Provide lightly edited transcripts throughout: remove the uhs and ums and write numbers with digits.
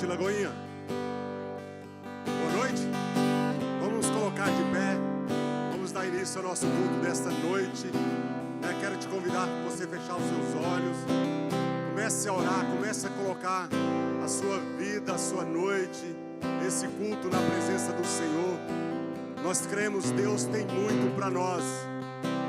noite, Lagoinha. Boa noite. Vamos nos colocar de pé. Vamos dar início ao nosso culto desta noite. Quero te convidar para você fechar os seus olhos. Comece a orar, comece a colocar a sua vida, a sua noite, esse culto na presença do Senhor. Nós cremos, Deus tem muito para nós.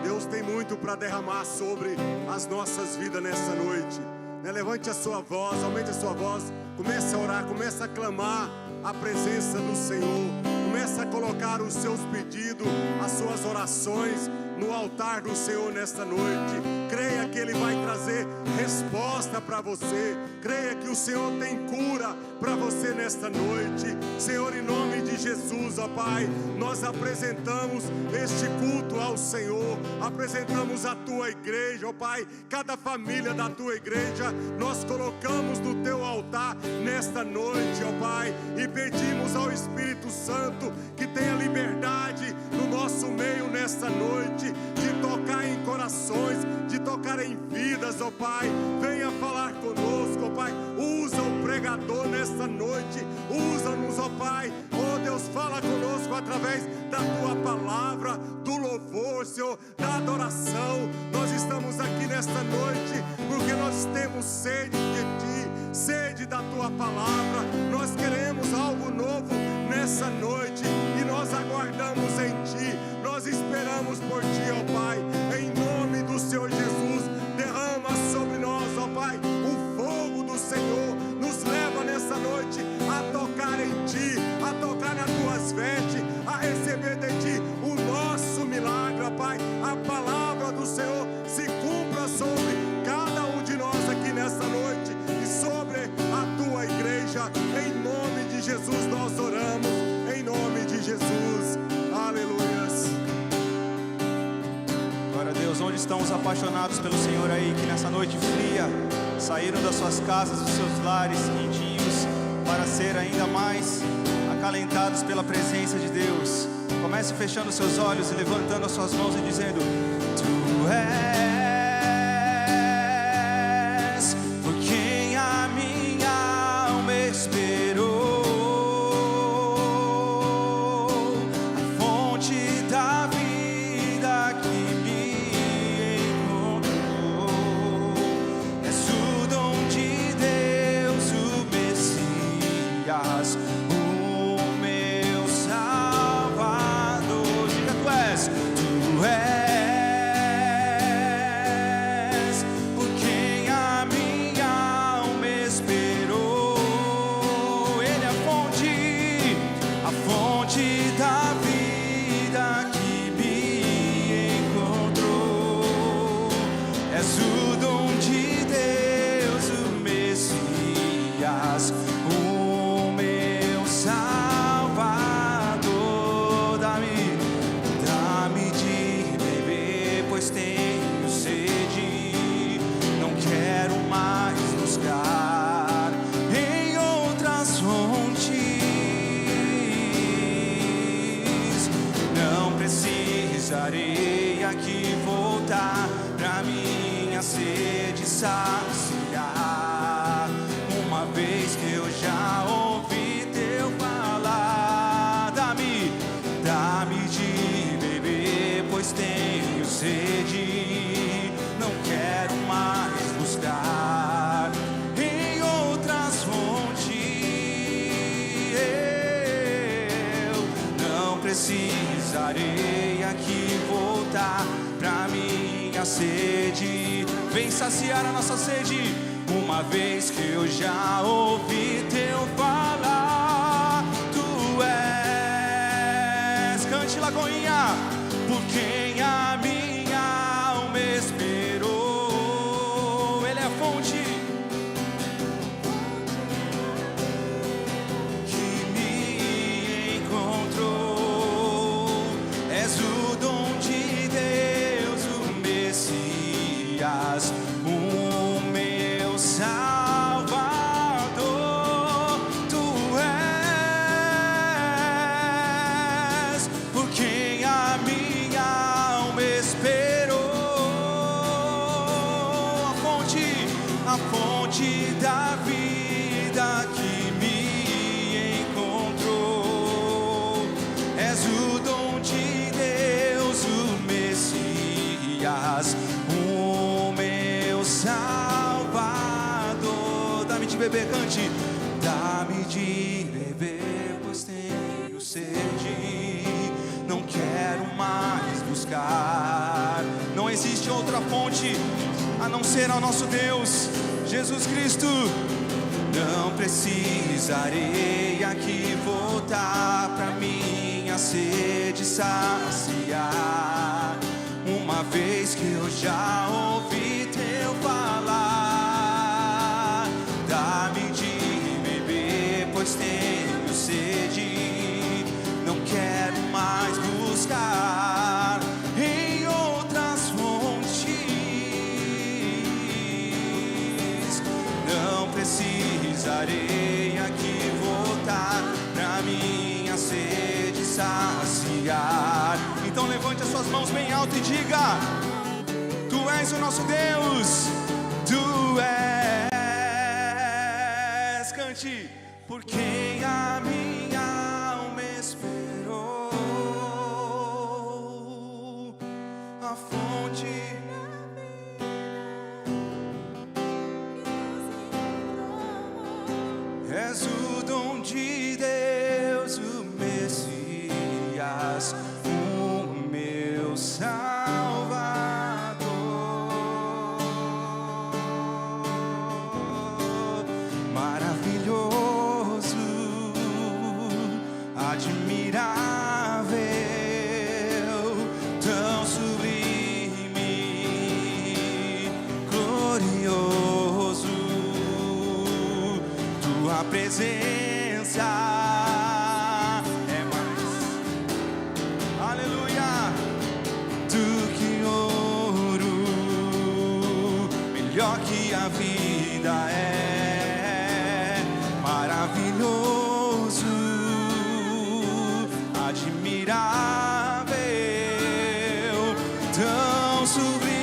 Deus tem muito para derramar sobre as nossas vidas nessa noite. Levante a sua voz, aumente a sua voz. Comece a orar, comece a clamar a presença do Senhor. Comece a colocar os seus pedidos, as suas orações no altar do Senhor nesta noite. Creia que Ele vai trazer resposta para você. Creia que o Senhor tem cura para você nesta noite. Senhor, em nome de Jesus, ó Pai, nós apresentamos este culto ao Senhor. Apresentamos a Tua igreja, ó Pai. Cada família da Tua igreja nós colocamos no Teu altar nesta noite, ó Pai. E pedimos ao Espírito Santo que tenha liberdade no nosso meio nesta noite, de tocar em corações, de tocar em vidas, ó Pai. Venha falar conosco, ó Pai. Usa o pregador nesta noite. Usa-nos, ó Pai. Oh Deus, fala conosco através da Tua palavra, do louvor, Senhor, da adoração. Nós estamos aqui nesta noite porque nós temos sede de Ti, sede da Tua palavra. Nós queremos algo novo nessa noite e nós aguardamos em Ti. Nós esperamos por Ti, ó Pai. Em nome do Senhor Jesus, derrama sobre nós, ó Pai, o fogo do Senhor. Nos leva nessa noite a tocar em Ti, a tocar nas Tuas vestes, a receber de Ti o nosso milagre, ó Pai. A palavra do Senhor se cumpra sobre cada um de nós aqui nessa noite e sobre a Tua igreja. Em nome de Jesus nós oramos, em nome de Jesus. Aleluias. Glória a Deus. Onde estão os apaixonados pelo Senhor aí, que nessa noite fria saíram das suas casas, dos seus lares quentinhos, para ser ainda mais acalentados pela presença de Deus? Comece fechando seus olhos e levantando as suas mãos e dizendo: Tu és por quem a minha alma esperou, a fonte da vida que me encontrou. És o dom de Deus, o Messias, o meu Salvador. Diga: Tu és, Tu és por quem a minha alma esperou. Ele é a fonte da vida que me encontrou. És o dom de Deus, o Messias, o meu Salvador. Dá-me de beber, pois tenho sede. Não quero mais buscar em outras fontes. Não precisarei aqui voltar pra minha sede saciar, uma vez que eu já ouvi Teu falar. Dá-me de beber, pois tenho sede. Não quero mais buscar em outras fontes. Eu não precisarei aqui voltar pra minha sede. Vem saciar a nossa sede, uma vez que eu já ouvi Teu falar. Tu és, cante, Lagoinha, por quem a minha alma esperou. Ele é a fonte que me encontrou. És o dom de Deus, o Messias, o meu Salvador. Tu és por quem a minha alma esperou. A fonte da vida que me beber, cante. Dá-me de beber, pois tenho sede. Não quero mais buscar. Não existe outra fonte a não ser ao nosso Deus, Jesus Cristo. Não precisarei aqui voltar pra minha sede saciar, uma vez que eu já ouvi teu falar. Dá-me de beber, pois tenho sede. Não quero mais buscar em outras fontes. Não precisarei aqui voltar pra minha sede saciar. Então levante as suas mãos bem alto e diga: Tu és o nosso Deus, Tu és. Cante. Por quem a minha alma esperou, a fonte és o dom de Deus, o Messias, o meu Salvador. Maravilhoso, admirável, tão sublime, glorioso. Tua presença é mais, aleluia, do que ouro, melhor que a vida é. Maravilhoso, admirável, tão sublime,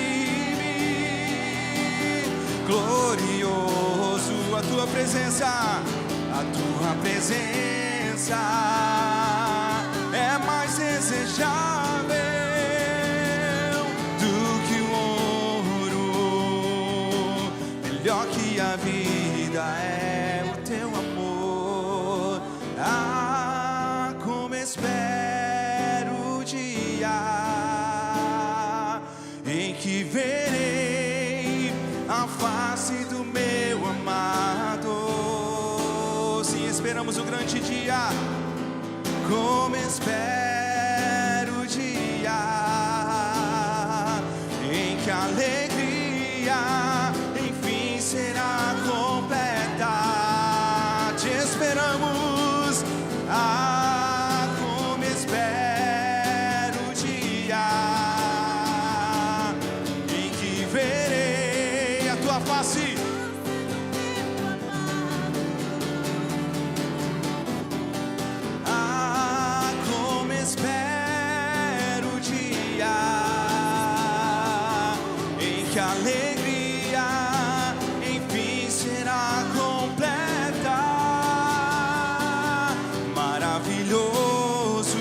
glorioso. A tua presença é mais desejável do que o ouro, melhor que a vida é o teu amor. Ah, como espero o dia em que verei a face do meu amado. Sim, esperamos o grande dia. Como espero o dia em que a alegria enfim será completa. Te esperamos. Ah, como espero o dia em que verei a tua face. Ah, como espero o dia em que a alegria enfim será completa. Maravilhoso,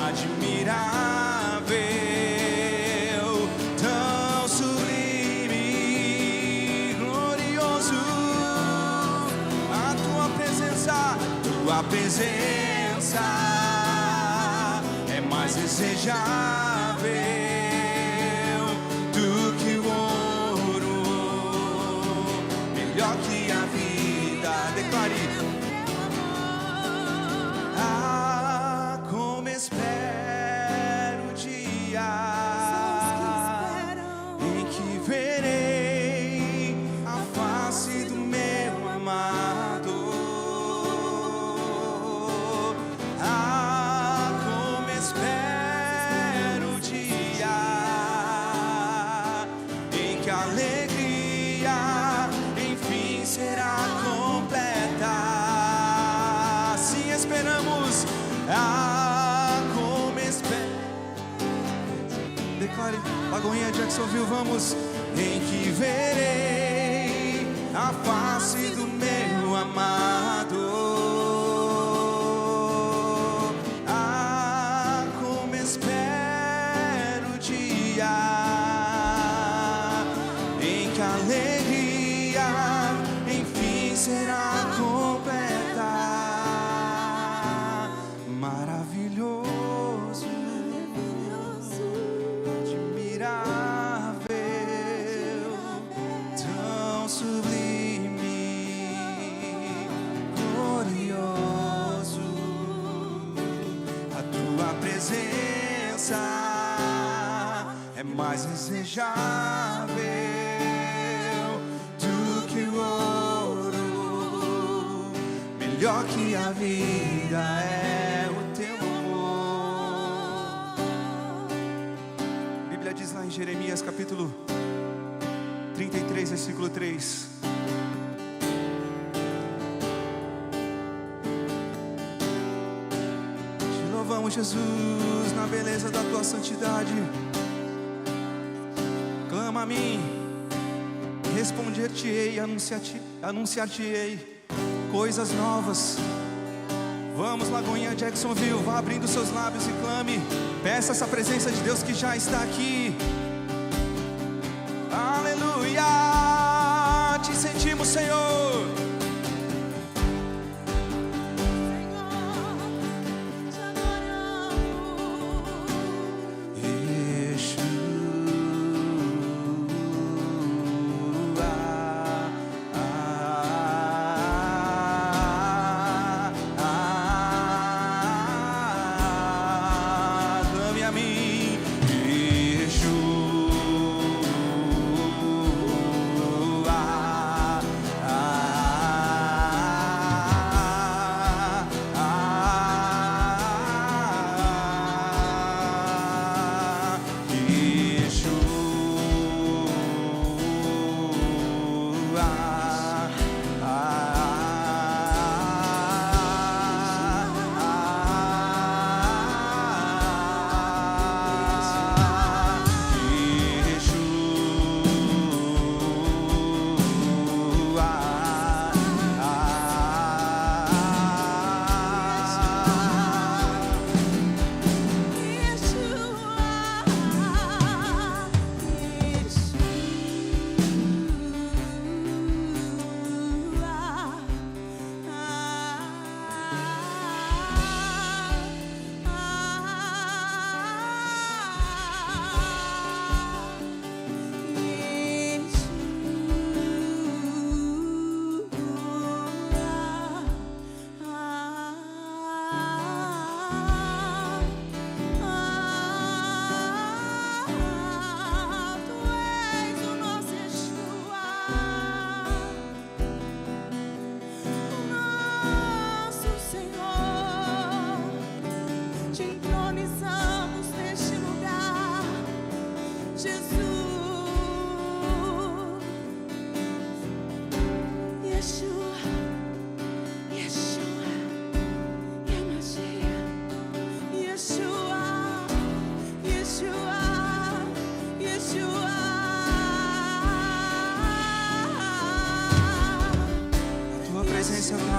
admirável, tão sublime, glorioso. A tua presença é mais desejável do que o ouro, melhor que a vida. Declare. Ah, como espero o dia em que verei a face do meu amado. Ah, como espero o dia em que a alegria enfim será completa. Sim, esperamos. Ah, como espero. Declare, Lagoinha Jacksonville, vamos. Em que verei a face do meu amado. Ah, como espero o dia em que a alegria presença é mais desejável do que o ouro, melhor que a vida é o teu amor. A Bíblia diz lá em Jeremias capítulo 33, versículo 3: Te louvamos, Jesus, na beleza da tua santidade. Clama a mim, responder-te-ei, anunciar-te-ei coisas novas. Vamos, Lagoinha Jacksonville, vá abrindo seus lábios e clame. Peça essa presença de Deus que já está aqui. Aleluia, te sentimos, Senhor.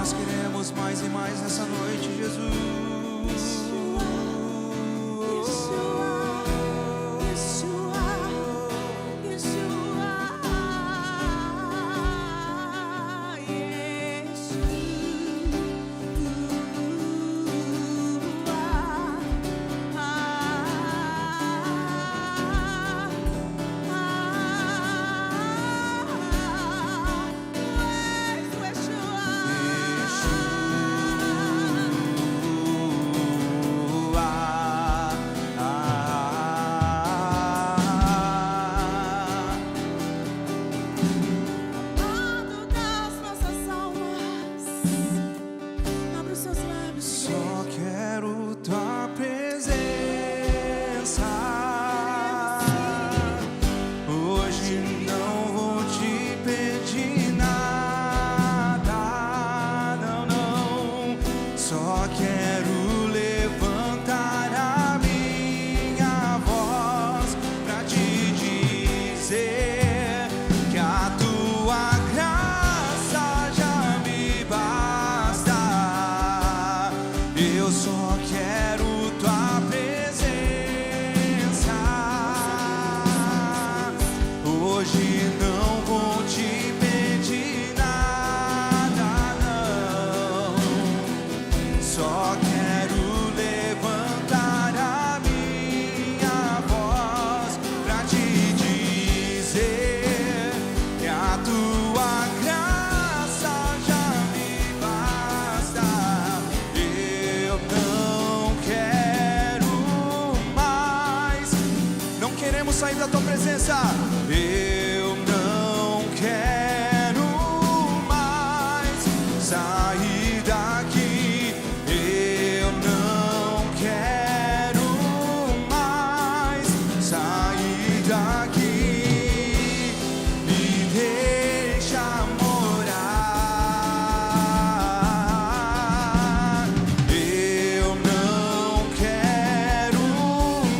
Nós queremos mais e mais nessa noite, Jesus. mais. tua presença. Eu não quero mais sair daqui. Eu não quero mais sair daqui. Me deixa morar. Eu não quero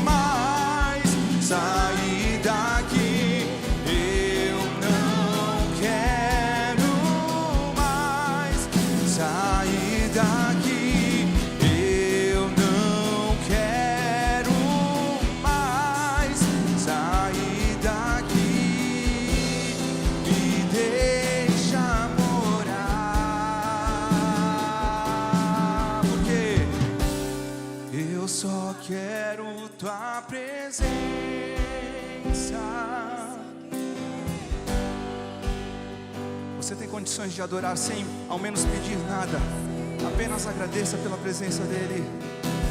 mais sair daqui. Eu não quero mais sair daqui. Eu não quero mais sair daqui. Me deixa morar. Porque eu só quero tua presença. Você tem condições de adorar sem ao menos pedir nada. Apenas agradeça pela presença dele.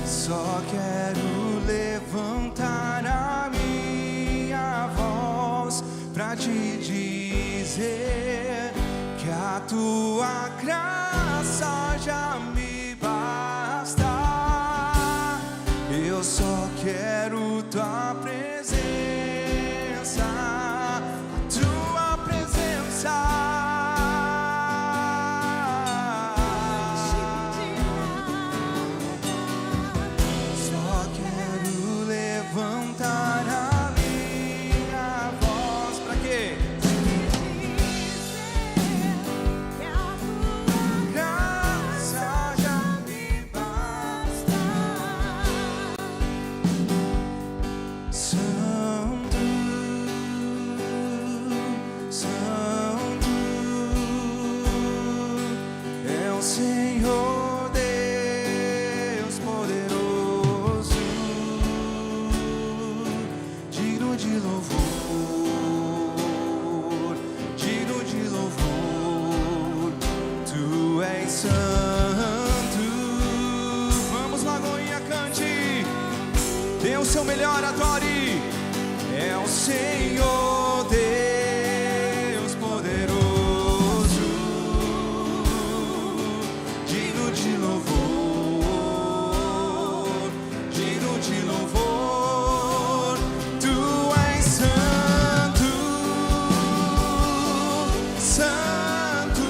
Só quero levantar a minha voz pra te dizer que a tua graça já me basta. Eu só quero tua presença, a tua presença. Só quero levantar a minha voz. Pra quê? Graça já me basta. Santo, Santo é o Senhor Deus poderoso, digno de louvor, digno de louvor. Tu és santo. Vamos, Lagoinha, cante. Dê o seu melhor, adore. É o Senhor Deus poderoso, digno de louvor, digno de louvor. Tu és santo, santo.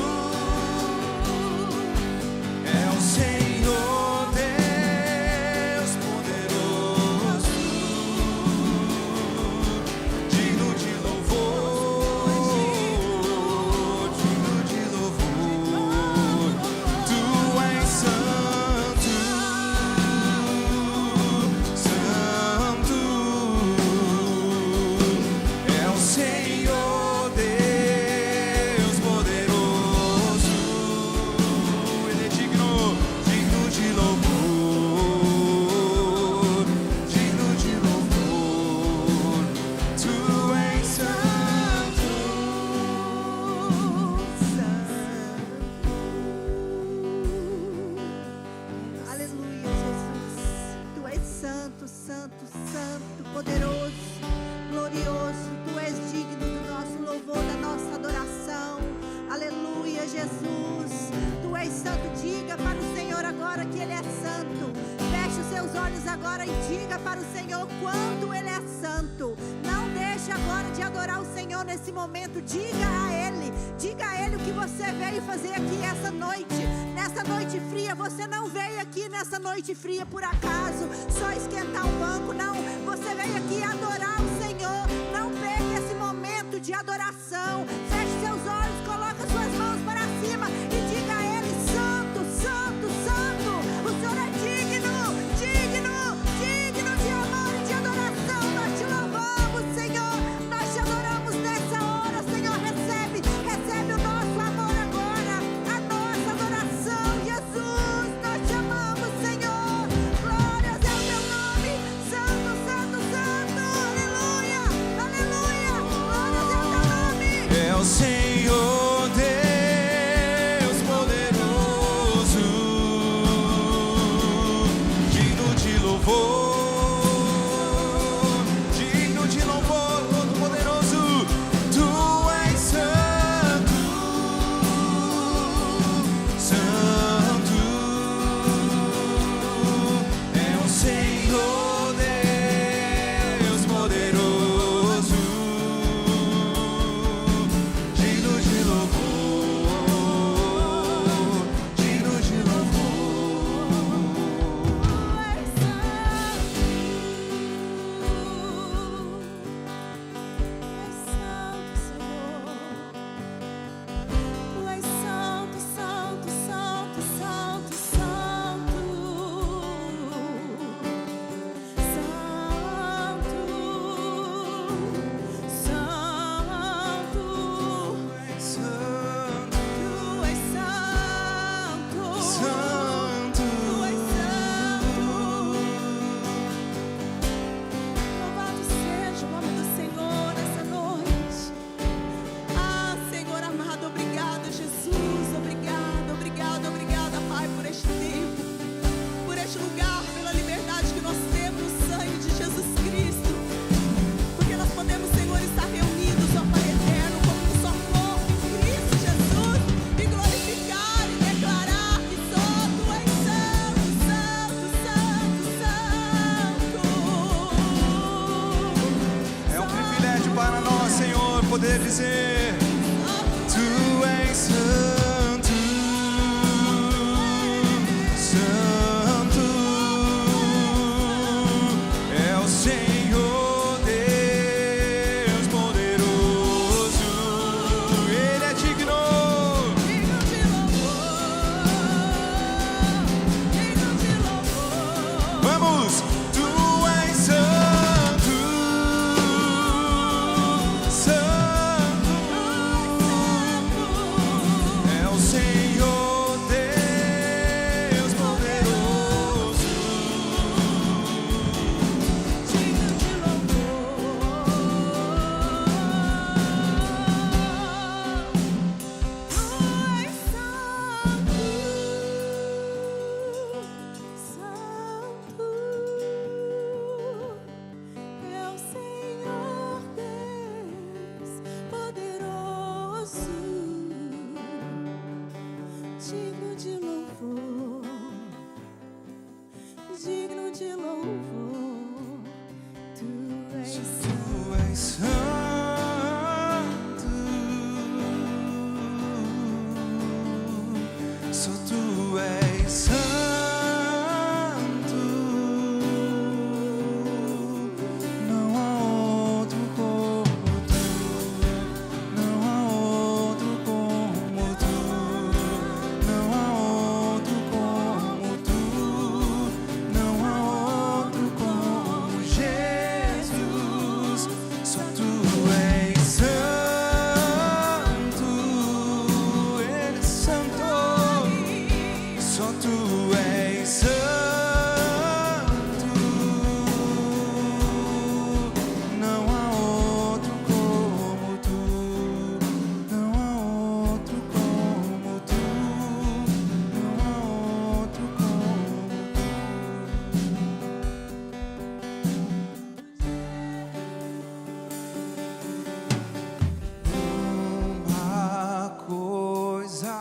É o Senhor Deus poderoso, digno de louvor, digno de louvor. Tu és santo, santo. É o Senhor Deus poderoso. Ele é digno, digno de louvor, digno de louvor. Tu és santo, Aleluia, Jesus. Tu és santo, santo, santo, poderoso, glorioso. Tu és digno do nosso louvor, da nossa adoração. Aleluia, Jesus. Tu és santo. Diga para o Senhor agora que Ele é santo. Feche os seus olhos agora e diga para o Senhor quanto Ele é santo. Não deixe agora de adorar o Senhor nesse momento. Diga a Ele o que você veio fazer aqui essa noite. Nessa noite fria, você não veio aqui nessa noite fria por acaso, só esquentar um banco, não. Você veio aqui adorar o Senhor. Não perca esse momento de adoração. Feche seus olhos, coloque suas mãos para cima e diga a Ele: santo, santo, santo. O Senhor é digno, digno, digno de amor e de adoração. Nós te louvamos, Senhor. Nós te adoramos nessa hora, Senhor. Recebe o nosso amor agora, a nossa adoração, Jesus. Nós te amamos, Senhor. Glórias ao teu nome. Santo, santo, santo. Aleluia, aleluia. Glórias ao teu nome. É o dizer: Tu és santo, santo é o Senhor Deus poderoso. Ele é digno. Vamos! Tu és santo, santo é o Senhor Deus poderoso. Digno de louvor, digno de louvor, tu és santo. Tu és santo, só tu és santo, não há outro como tu, não há outro como tu, não há outro como tu, não há outro como Jesus, só tu és santo, ele é santo, só tu és santo, não há outro como tu, não há outro como tu, não há outro como Uma coisa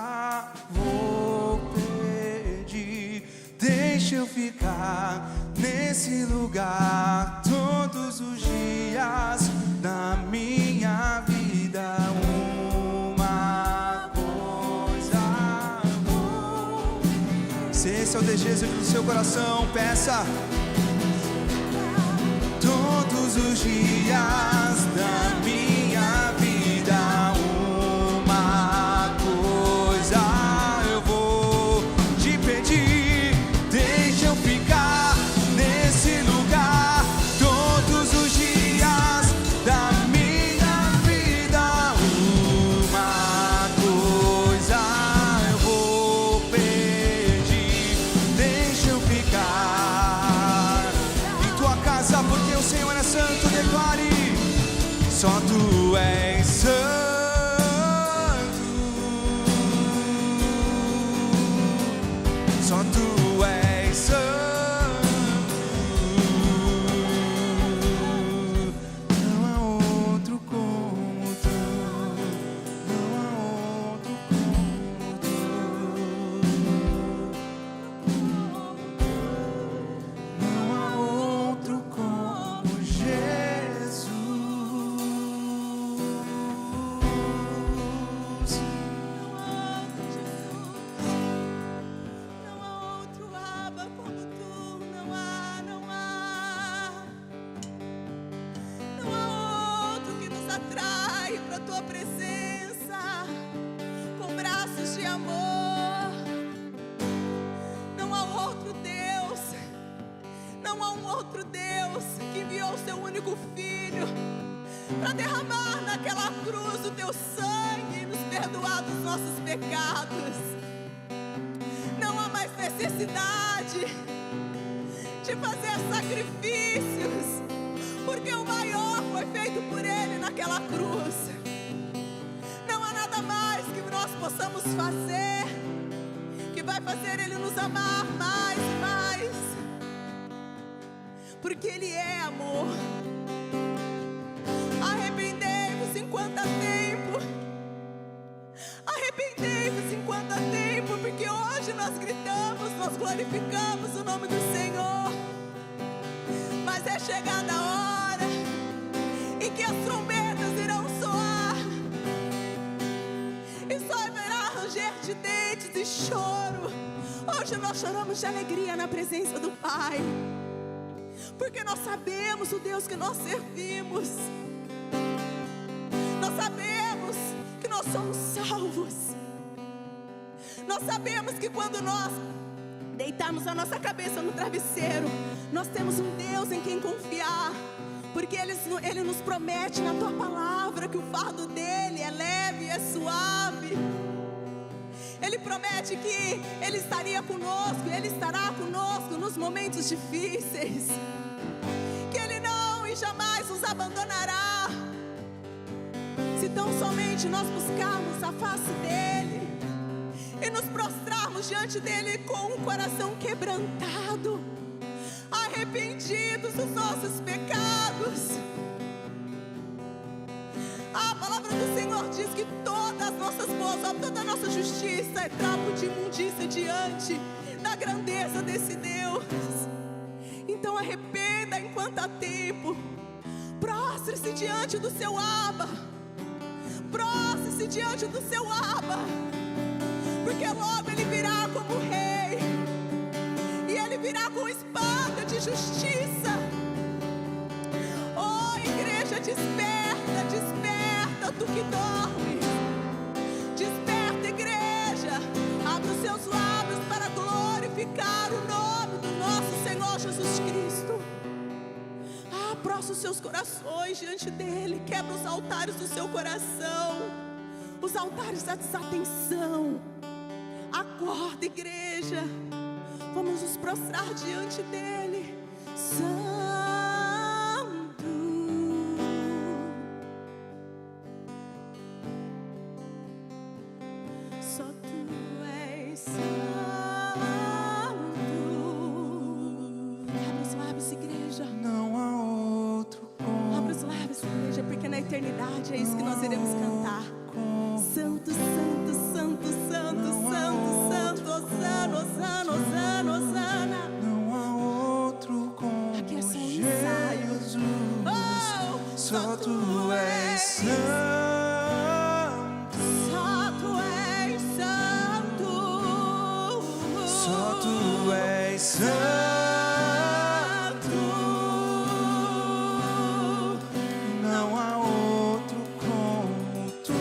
vou pedir, deixa eu ficar nesse lugar todos os dias da minha vida. Uma coisa vou. Se esse é o desejo do seu coração, peça. Todos os dias da minha vida, uma coisa eu vou te pedir, deixa eu ficar nesse lugar todos os dias da minha vida. Uma coisa eu vou pedir, deixa eu ficar em tua casa, porque o Senhor é santo. Declare: só tu és santo, só tu és santo, não há outro como tu, não há outro como tu, não há outro como Jesus. Não há outro Abba como tu, não há. Não há outro que nos atrai para tua presença com braços de amor. Não há outro Deus, não há um outro Deus que enviou o seu único filho para derramar naquela cruz o teu sangue e nos perdoar dos nossos pecados. Não há mais necessidade de fazer sacrifícios, porque o maior foi feito por ele naquela cruz. Não há nada mais que nós possamos fazer que vai fazer ele nos amar mais e mais, porque ele é amor. Arrependei-vos enquanto há tempo, arrependei-vos enquanto há tempo, porque hoje nós gritamos, nós glorificamos o nome do Senhor, mas é chegada a hora em que as trombetas irão soar ranger de dentes e choro. Hoje nós choramos de alegria na presença do Pai, porque nós sabemos o Deus que nós servimos. Nós sabemos que nós somos salvos. Nós sabemos que quando nós deitarmos a nossa cabeça no travesseiro, nós temos um Deus em quem confiar, porque Ele nos promete na Tua palavra que o fardo dEle é leve e é suave. Ele promete que Ele estaria conosco, Ele estará conosco nos momentos difíceis, que Ele não e jamais nos abandonará, se tão somente nós buscarmos a face dEle e nos prostrarmos diante dEle com um coração quebrantado, arrependidos dos nossos pecados. A palavra do Senhor diz que todas as nossas boas obras, toda a nossa justiça é trapo de imundícia diante da grandeza desse Deus. Então arrependa enquanto há tempo, prostre-se diante do seu Abba, prostre-se diante do seu Abba, porque logo Ele virá como Rei, e Ele virá com espada de justiça. Oh, igreja, desperta, desperta, tu que dorme. Desperta, igreja, abre os seus lábios para glorificar o nome do nosso Senhor Jesus Cristo. Prostra os seus corações diante dEle, quebra os altares do seu coração, os altares da desatenção. Acorda, igreja, vamos nos prostrar diante dEle. Santo, só Tu és santo. Abre os lábios, igreja. Não há outro como. Abre os lábios, igreja, porque na eternidade é isso que nós iremos cantar. Santo, santo, santo, santo, santo, santo, Hosana, Hosana, Hosana, Hosana. Não há outro como Aqui é só um ensaio. Jesus. Oh, Só Tu és santo. Só Tu és santo. Só Tu és santo. Não há outro como Tu.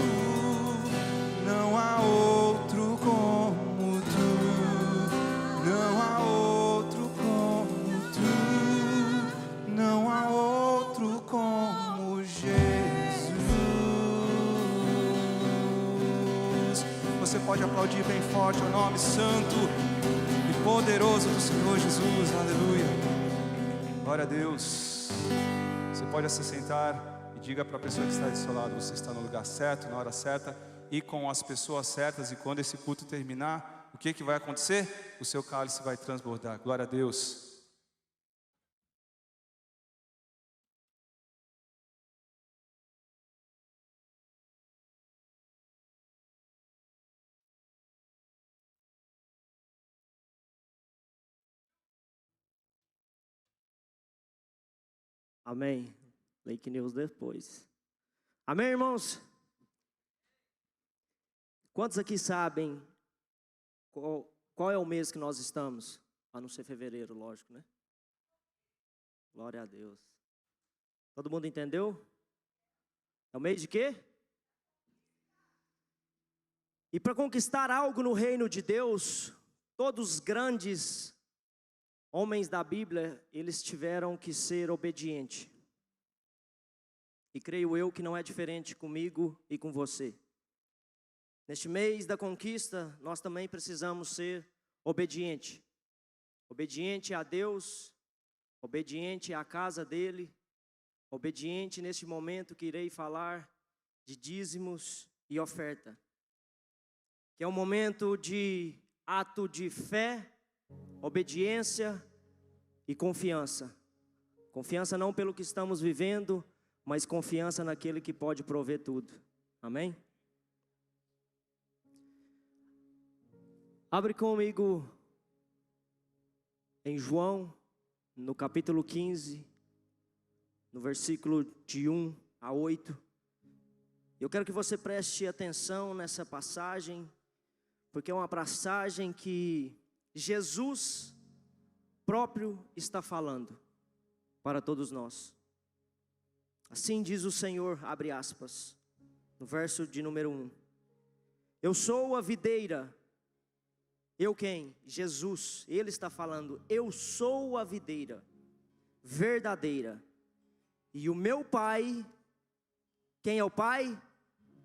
Não há outro como Tu. Não há outro como Tu. Não há outro como Jesus. Você pode aplaudir bem forte o nome santo e poderoso do Senhor Jesus. Aleluia. Glória a Deus. Você pode se sentar e diga para a pessoa que está do seu lado: você está no lugar certo, na hora certa e com as pessoas certas. E quando esse culto terminar, o que vai acontecer? O seu cálice vai transbordar. Glória a Deus. Amém. Lake News depois. Amém, irmãos? Quantos aqui sabem qual é o mês que nós estamos? A não ser fevereiro, lógico, né? Glória a Deus. Todo mundo entendeu? É o mês de quê? E para conquistar algo no reino de Deus, todos os grandes homens da Bíblia, eles tiveram que ser obedientes. E creio eu que não é diferente comigo e com você. Neste mês da conquista, nós também precisamos ser obedientes. Obediente a Deus, obediente à casa dEle, obediente neste momento que irei falar de dízimos e oferta. Que é um momento de ato de fé, obediência e confiança. Confiança não pelo que estamos vivendo, mas confiança naquele que pode prover tudo. Amém? Abre comigo em João, no capítulo 15, no versículo de 1 a 8. Eu quero que você preste atenção nessa passagem, porque é uma passagem que Jesus próprio está falando para todos nós. Assim diz o Senhor, abre aspas, no verso de número 1. Eu sou a videira. Eu quem? Jesus. Ele está falando, eu sou a videira verdadeira. E o meu pai, quem é o pai?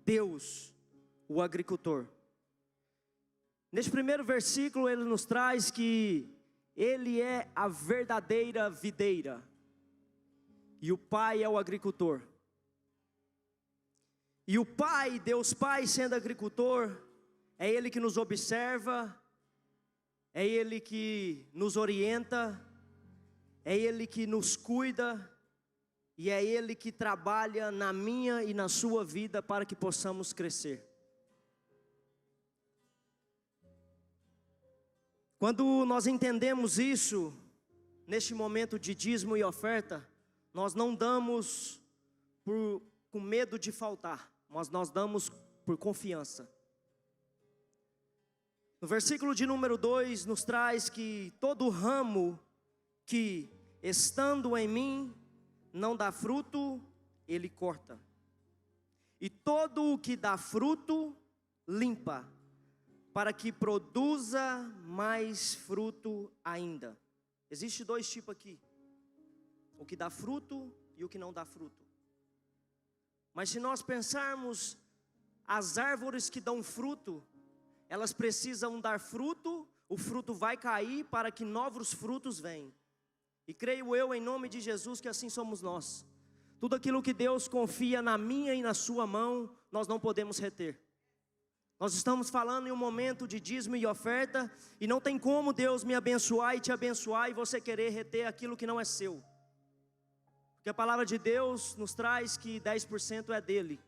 Deus, o agricultor. Neste primeiro versículo ele nos traz que ele é a verdadeira videira. E o pai é o agricultor. E o pai, Deus Pai sendo agricultor, é Ele que nos observa, é Ele que nos orienta, é Ele que nos cuida, e é Ele que trabalha na minha e na sua vida para que possamos crescer. Quando nós entendemos isso, neste momento de dízimo e oferta, nós não damos com medo de faltar, mas nós damos por confiança. No versículo de número 2 nos traz que todo ramo que estando em mim não dá fruto, ele corta. E todo o que dá fruto, limpa, para que produza mais fruto ainda. Existe dois tipos aqui: o que dá fruto e o que não dá fruto. Mas se nós pensarmos, as árvores que dão fruto, elas precisam dar fruto, o fruto vai cair para que novos frutos venham. E creio eu, em nome de Jesus, que assim somos nós. Tudo aquilo que Deus confia na minha e na sua mão, nós não podemos reter. Nós estamos falando em um momento de dízimo e oferta, e não tem como Deus me abençoar e te abençoar e você querer reter aquilo que não é seu. Porque a palavra de Deus nos traz que 10% é dele,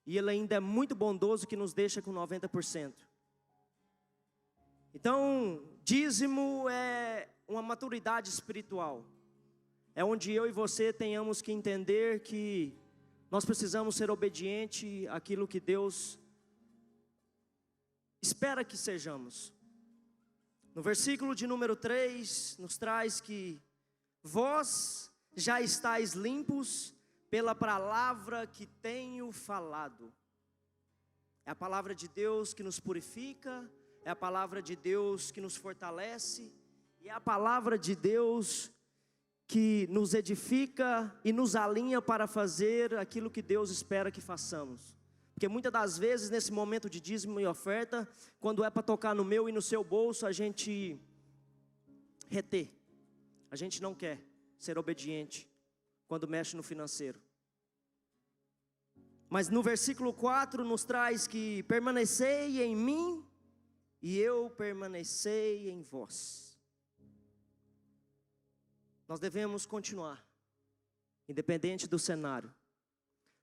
e ele ainda é muito bondoso que nos deixa com 90%. Então, dízimo é uma maturidade espiritual. É onde eu e você tenhamos que entender que nós precisamos ser obedientes àquilo que Deus espera que sejamos. No versículo de número 3, nos traz que vós já estáis limpos pela palavra que tenho falado. É a palavra de Deus que nos purifica, é a palavra de Deus que nos fortalece, e é a palavra de Deus que nos edifica e nos alinha para fazer aquilo que Deus espera que façamos. Porque muitas das vezes nesse momento de dízimo e oferta, quando é para tocar no meu e no seu bolso, a gente retém, a gente não quer ser obediente quando mexe no financeiro. Mas no versículo 4 nos traz que permanecei em mim e eu permanecei em vós. Nós devemos continuar, independente do cenário.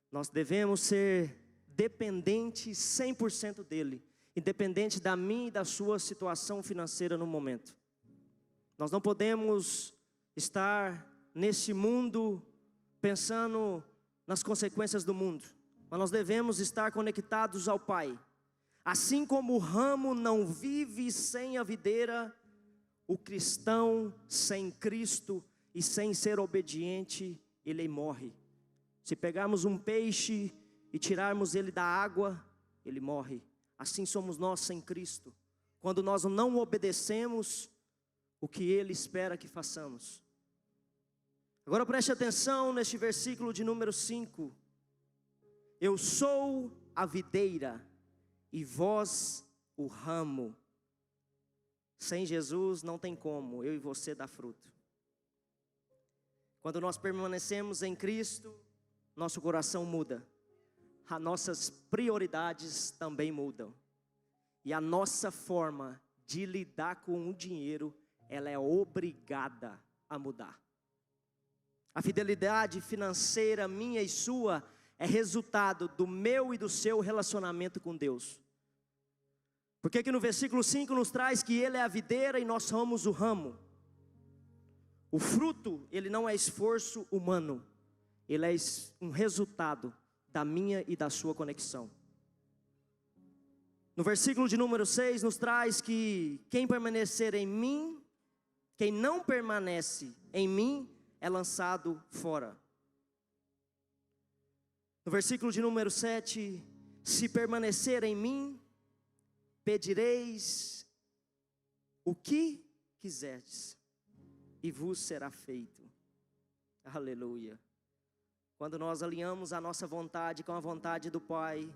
Nós devemos ser dependentes 100% dele, independente da minha e da sua situação financeira no momento. Nós não podemos estar nesse mundo pensando nas consequências do mundo, mas nós devemos estar conectados ao Pai. Assim como o ramo não vive sem a videira, o cristão sem Cristo e sem ser obediente, ele morre. Se pegarmos um peixe e tirarmos ele da água, ele morre. Assim somos nós sem Cristo, quando nós não obedecemos o que ele espera que façamos. Agora preste atenção neste versículo de número 5. Eu sou a videira e vós o ramo. Sem Jesus não tem como eu e você dar fruto. Quando nós permanecemos em Cristo, nosso coração muda. As nossas prioridades também mudam. E a nossa forma de lidar com o dinheiro, ela é obrigada a mudar. A fidelidade financeira minha e sua é resultado do meu e do seu relacionamento com Deus. Porque que no versículo 5 nos traz que Ele é a videira e nós somos o ramo. O fruto, ele não é esforço humano, ele é um resultado da minha e da sua conexão. No versículo de número 6 nos traz que quem permanecer em mim, quem não permanece em mim, é lançado fora. No versículo de número 7, se permanecer em mim, pedireis o que quiserdes, e vos será feito. Aleluia. Quando nós alinhamos a nossa vontade com a vontade do Pai,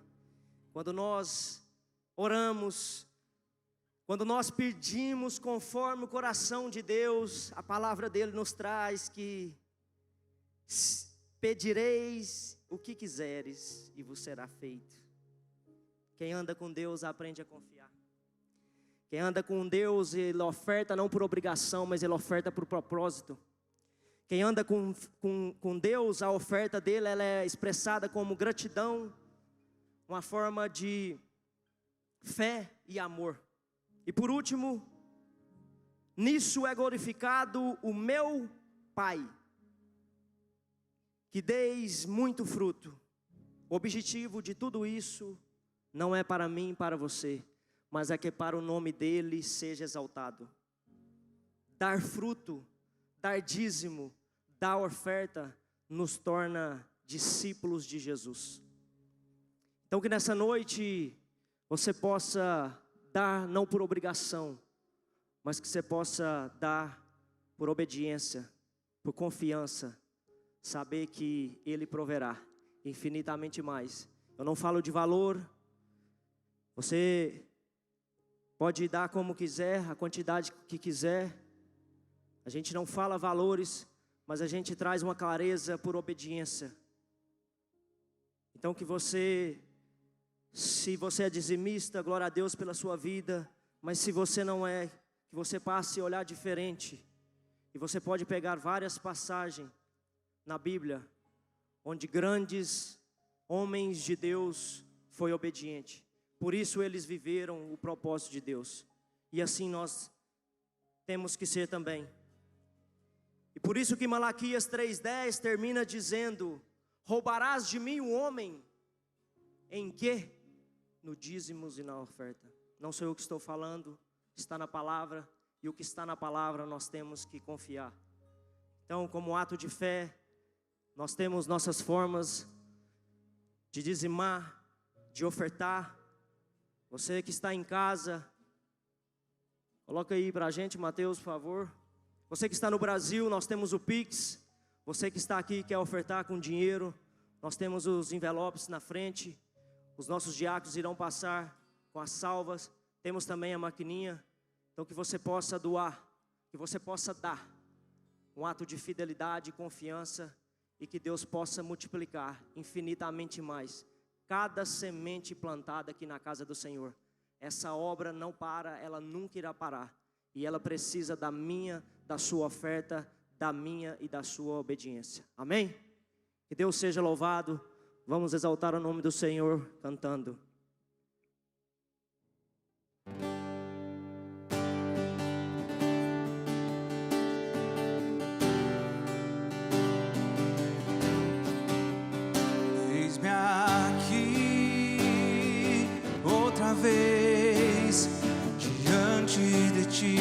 quando nós oramos, quando nós pedimos conforme o coração de Deus, a palavra dele nos traz que pedireis o que quiseres e vos será feito. Quem anda com Deus aprende a confiar. Quem anda com Deus, ele oferta não por obrigação, mas ele oferta por propósito. Quem anda com Deus, a oferta dele ela é expressada como gratidão, uma forma de fé e amor. E por último, nisso é glorificado o meu Pai, que deis muito fruto. O objetivo de tudo isso não é para mim e para você, mas é que para o nome dele seja exaltado. Dar fruto, dar dízimo, dar oferta, nos torna discípulos de Jesus. Então que nessa noite você possa dar não por obrigação, mas que você possa dar por obediência, por confiança, saber que ele proverá infinitamente mais. Eu não falo de valor, você pode dar como quiser, a quantidade que quiser. A gente não fala valores, mas a gente traz uma clareza por obediência. Então que você, se você é dizimista, glória a Deus pela sua vida, mas se você não é, que você passe a olhar diferente. E você pode pegar várias passagens na Bíblia, onde grandes homens de Deus foi obediente. Por isso eles viveram o propósito de Deus. E assim nós temos que ser também. E por isso que Malaquias 3:10 termina dizendo: roubarás de mim o homem em quê? No dízimos e na oferta. Não sou eu que estou falando, está na palavra. E o que está na palavra nós temos que confiar. Então, como ato de fé, nós temos nossas formas de dizimar, de ofertar. Você que está em casa, coloca aí para a gente, Mateus, por favor. Você que está no Brasil, nós temos o Pix. Você que está aqui e quer ofertar com dinheiro, nós temos os envelopes na frente. Os nossos diáconos irão passar com as salvas. Temos também a maquininha. Então que você possa doar, que você possa dar um ato de fidelidade e confiança, e que Deus possa multiplicar infinitamente mais cada semente plantada aqui na casa do Senhor. Essa obra não para, ela nunca irá parar. E ela precisa da minha, da sua oferta, da minha e da sua obediência. Amém? Que Deus seja louvado. Vamos exaltar o nome do Senhor cantando. Eis-me aqui outra vez diante de ti,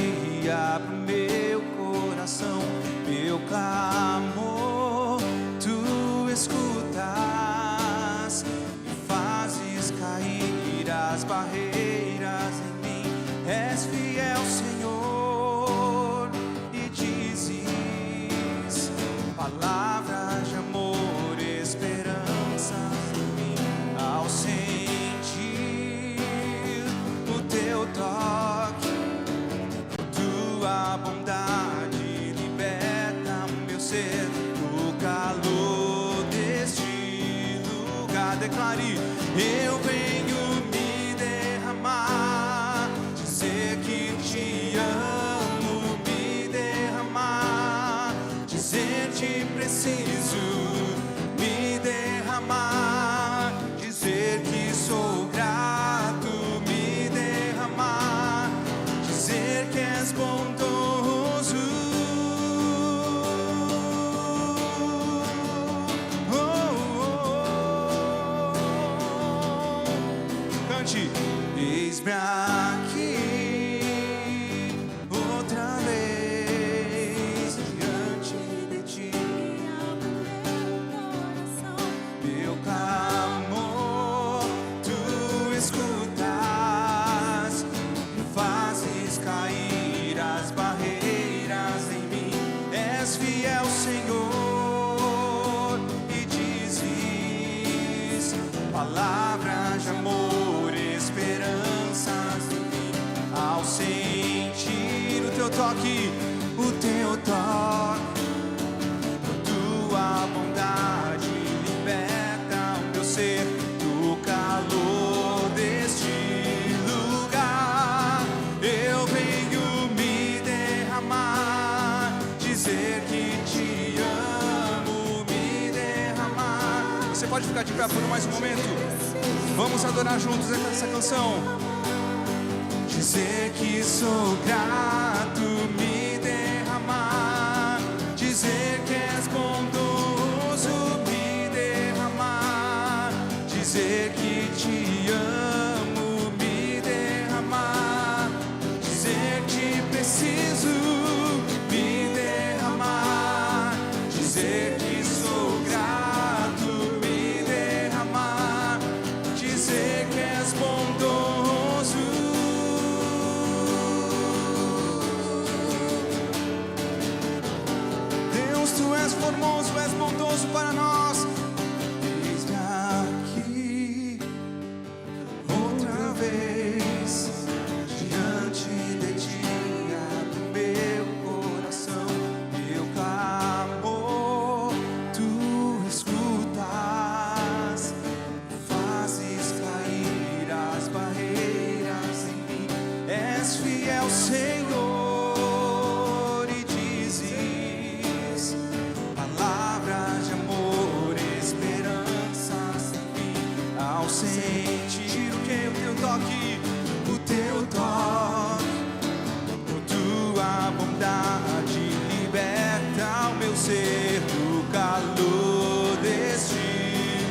abre meu coração, meu clamor, tu escutas e fazes cair as barreiras em mim. És fiel, Senhor, e dizes palavras de amor, esperança em mim. Ao sentir o teu toque, tua bondade liberta meu ser. No calor deste lugar declare: eu venho me derramar, dizer que te amo, me derramar, dizer que preciso me derramar, dizer que sou grato, me derramar, dizer que és bondoso. Oh, oh, oh. Cante. toque, o teu toque. Tua bondade liberta o meu ser do calor deste lugar. Eu venho me derramar, dizer que te amo, me derramar. Você pode ficar de pé por mais um momento? Vamos adorar juntos essa canção. Dizer que sou grato, me derramar. Dizer que és bondoso, me derramar. Dizer que te amo, me derramar. Dizer que preciso, me derramar. Dizer que sou grato, me derramar. Dizer que és bondoso. Tu és formoso, és bondoso para nós. Eis-me aqui outra vez diante de ti, abre o meu coração, meu clamor tu escutas, fazes cair as barreiras em mim, és fiel, Senhor. Sentir o que? O teu toque, o teu toque, tua bondade liberta o meu ser do calor deste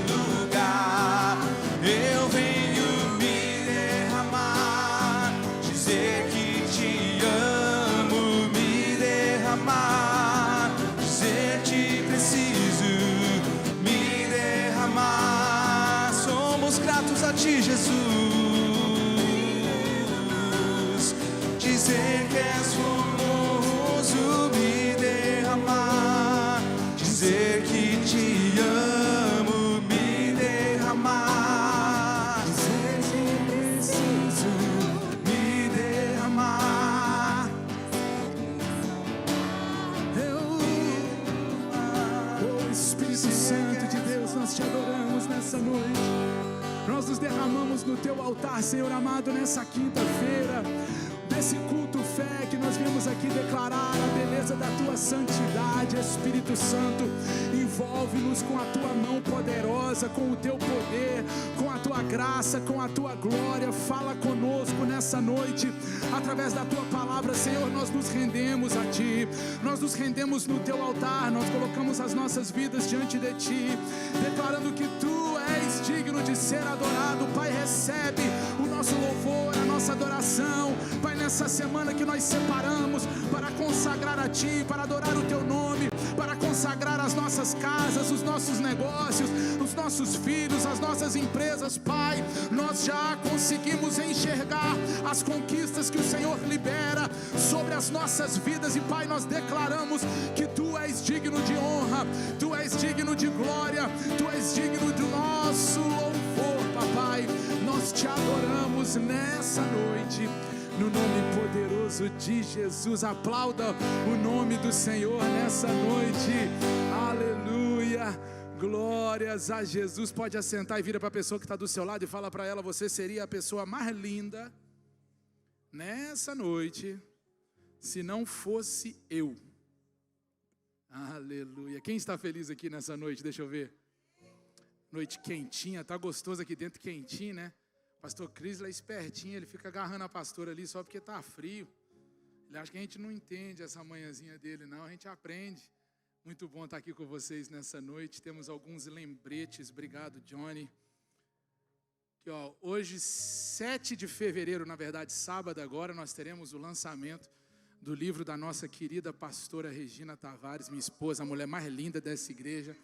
lugar. Eu venho me derramar, dizer que te amo, me derramar, dizer que preciso me derramar. Gratos a ti, Jesus. Dizer que és formoso, me derramar. Dizer que te amo, me derramar. Dizer que preciso me derramar. Oh Espírito Santo de Deus, nós te adoramos nessa noite. Nós nos derramamos no teu altar, Senhor amado, nessa quinta-feira, desse culto fé que nós viemos aqui declarar a beleza da tua santidade. Espírito Santo, envolve-nos com a tua mão poderosa, com o teu poder, com a tua graça, com a tua glória. Fala conosco nessa noite, através da tua palavra, Senhor. Nós nos rendemos a ti, nós nos rendemos no teu altar, nós colocamos as nossas vidas diante de ti, declarando que tu és digno de ser adorado. Pai, recebe o nosso louvor, a nossa adoração, Pai, nessa semana que nós separamos para consagrar a ti, para adorar o teu nome, para consagrar as nossas casas, os nossos negócios, os nossos filhos, as nossas empresas. Pai, nós já conseguimos enxergar as conquistas que o Senhor libera sobre as nossas vidas, e Pai, nós declaramos que tu és digno de honra, tu és digno de glória, tu és digno do nosso louvor, papai. Nós te adoramos nessa noite, no nome poderoso de Jesus. Aplauda o nome do Senhor nessa noite. Aleluia. Glórias a Jesus. Pode assentar e vira para a pessoa que está do seu lado e fala para ela: você seria a pessoa mais linda nessa noite se não fosse eu. Aleluia. Quem está feliz aqui nessa noite? Deixa eu ver. Noite quentinha, tá gostoso aqui dentro, quentinho, né? Pastor Cris lá espertinho, ele fica agarrando a pastora ali só porque tá frio. Ele acha que a gente não entende essa manhãzinha dele, não. A gente aprende. Muito bom estar aqui com vocês nessa noite. Temos alguns lembretes. Obrigado, Johnny. Aqui, ó, hoje, 7 de fevereiro, na verdade, sábado agora, nós teremos o lançamento do livro da nossa querida pastora Regina Tavares, minha esposa, a mulher mais linda dessa igreja.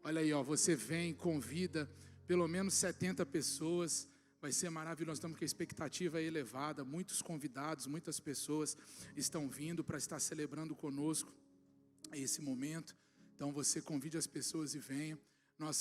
Olha aí, ó, você vem, convida pelo menos 70 pessoas. Vai ser maravilhoso, nós estamos com a expectativa elevada, muitos convidados, muitas pessoas estão vindo para estar celebrando conosco esse momento. Então você convide as pessoas e venha.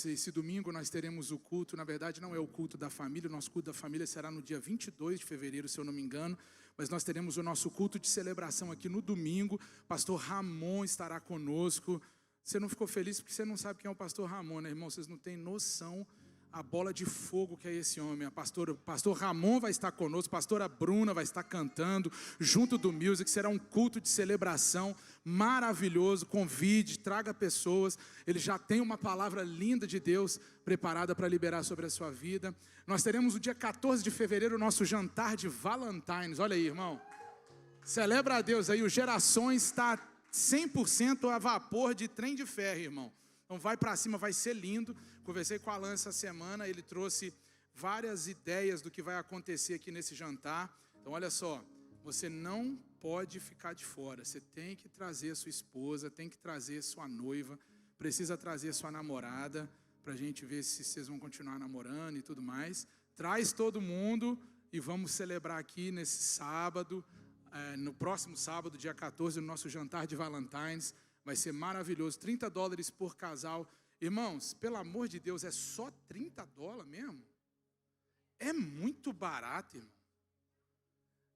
Esse domingo nós teremos o culto, na verdade não é o culto da família, o nosso culto da família será no dia 22 de fevereiro, se eu não me engano. mas nós teremos o nosso culto de celebração aqui no domingo. Pastor Ramon estará conosco. Você não ficou feliz porque você não sabe quem é o pastor Ramon, né, irmão? Vocês não têm noção a bola de fogo que é esse homem. Pastor Ramon vai estar conosco, pastora Bruna vai estar cantando, junto do Music. Será um culto de celebração maravilhoso. Convide, traga pessoas. Ele já tem uma palavra linda de Deus preparada para liberar sobre a sua vida. Nós teremos o dia 14 de fevereiro o nosso jantar de Valentine's. Olha aí, irmão. Celebra a Deus aí. O Gerações está 100% a vapor de trem de ferro, irmão. Então vai para cima, vai ser lindo. Conversei com o Alan essa semana, ele trouxe várias ideias do que vai acontecer aqui nesse jantar. Então olha só, você não pode ficar de fora. Você tem que trazer sua esposa, tem que trazer sua noiva, precisa trazer sua namorada, para a gente ver se vocês vão continuar namorando e tudo mais. Traz todo mundo e vamos celebrar aqui nesse sábado, no próximo sábado, dia 14, no nosso jantar de Valentine's. Vai ser maravilhoso, $30 por casal. Irmãos, pelo amor de Deus, é só $30 mesmo? É muito barato, irmão.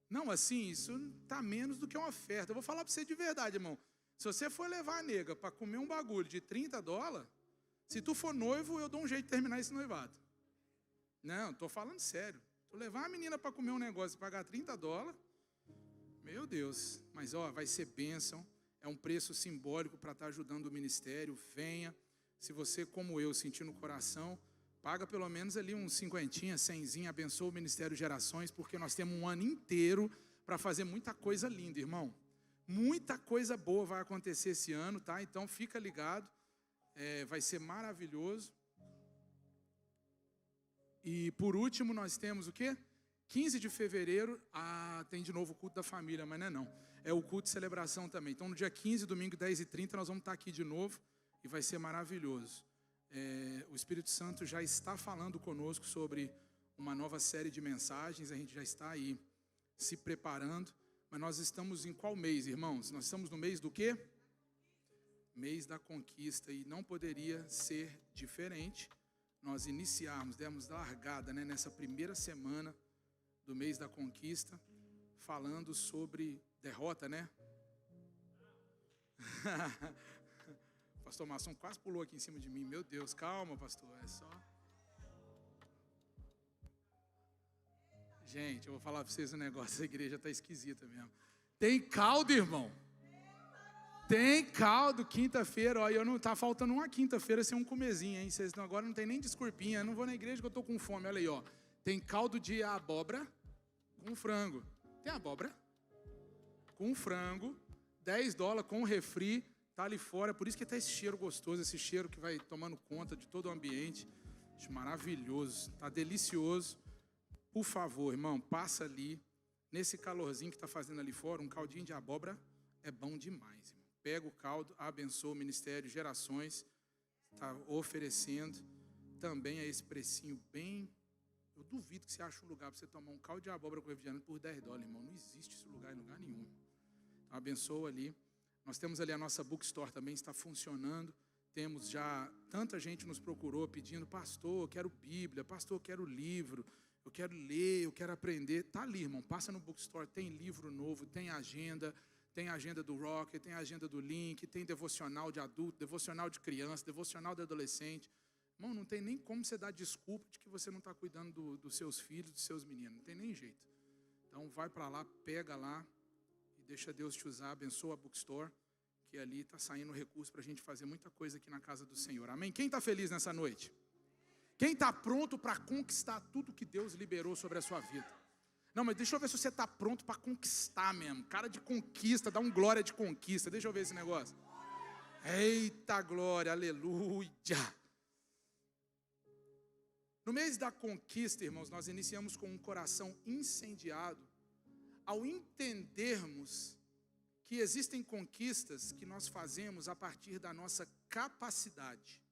Não, assim, isso está menos do que uma oferta. Eu vou falar para você de verdade, irmão. Se você for levar a nega para comer um bagulho de $30, se tu for noivo, eu dou um jeito de terminar esse noivado. Não, estou falando sério. Tu levar a menina para comer um negócio e pagar $30, meu Deus. Mas, ó, vai ser bênção. É um preço simbólico para estar ajudando o ministério. Venha. Se você, como eu, sentir no coração, paga pelo menos ali uns 50, 100, abençoa o Ministério Gerações, porque nós temos um ano inteiro para fazer muita coisa linda, irmão. Muita coisa boa vai acontecer esse ano, tá? Então fica ligado. Vai ser maravilhoso. E por último nós temos o quê? 15 de fevereiro, tem de novo o culto da família, mas não é não. É o culto de celebração também. Então no dia 15, domingo 10h30, nós vamos estar aqui de novo e vai ser maravilhoso. O Espírito Santo já está falando conosco sobre uma nova série de mensagens, a gente já está aí se preparando, mas nós estamos em qual mês, irmãos? Nós estamos no mês do quê? Mês da conquista, e não poderia ser diferente nós iniciarmos, demos largada, né, nessa primeira semana do mês da conquista, falando sobre derrota, né? Pastor Mação quase pulou aqui em cima de mim. Meu Deus, calma, pastor, é só... Gente, eu vou falar para vocês um negócio, essa igreja está esquisita mesmo. Tem caldo, irmão. Tem caldo, quinta-feira, ó, e eu não tá faltando uma quinta-feira sem um comezinho, hein? Vocês agora não tem nem desculpinha, eu não vou na igreja que eu tô com fome, olha aí, ó. Tem caldo de abóbora com frango. Tem abóbora com frango, $10 com refri, tá ali fora, por isso que tá esse cheiro gostoso, esse cheiro que vai tomando conta de todo o ambiente. Acho maravilhoso, tá delicioso. Por favor, irmão, passa ali, nesse calorzinho que tá fazendo ali fora, um caldinho de abóbora é bom demais, irmão. Pega o caldo, abençoa o ministério, Gerações, está oferecendo também a esse precinho bem... Eu duvido que você ache um lugar para você tomar um caldo de abóbora com refrigerante por $10, irmão. Não existe esse lugar em lugar nenhum. Então, abençoa ali. Nós temos ali a nossa bookstore também, está funcionando. Temos já, tanta gente nos procurou pedindo, pastor, eu quero Bíblia, pastor, eu quero livro, eu quero ler, eu quero aprender. Está ali, irmão, passa no bookstore, tem livro novo, tem agenda do Rocket, tem agenda do Link, tem devocional de adulto, devocional de criança, devocional de adolescente. Irmão, não tem nem como você dar desculpa de que você não está cuidando dos seus filhos, dos seus meninos. Não tem nem jeito. Então, vai para lá, pega lá e deixa Deus te usar. Abençoa a bookstore, que ali está saindo recurso para a gente fazer muita coisa aqui na casa do Senhor. Amém? Quem está feliz nessa noite? Quem está pronto para conquistar tudo que Deus liberou sobre a sua vida? Não, mas deixa eu ver se você está pronto para conquistar mesmo. Cara de conquista, dá um glória de conquista. Deixa eu ver esse negócio. Eita glória, aleluia. No mês da conquista, irmãos, nós iniciamos com um coração incendiado ao entendermos que existem conquistas que nós fazemos a partir da nossa capacidade.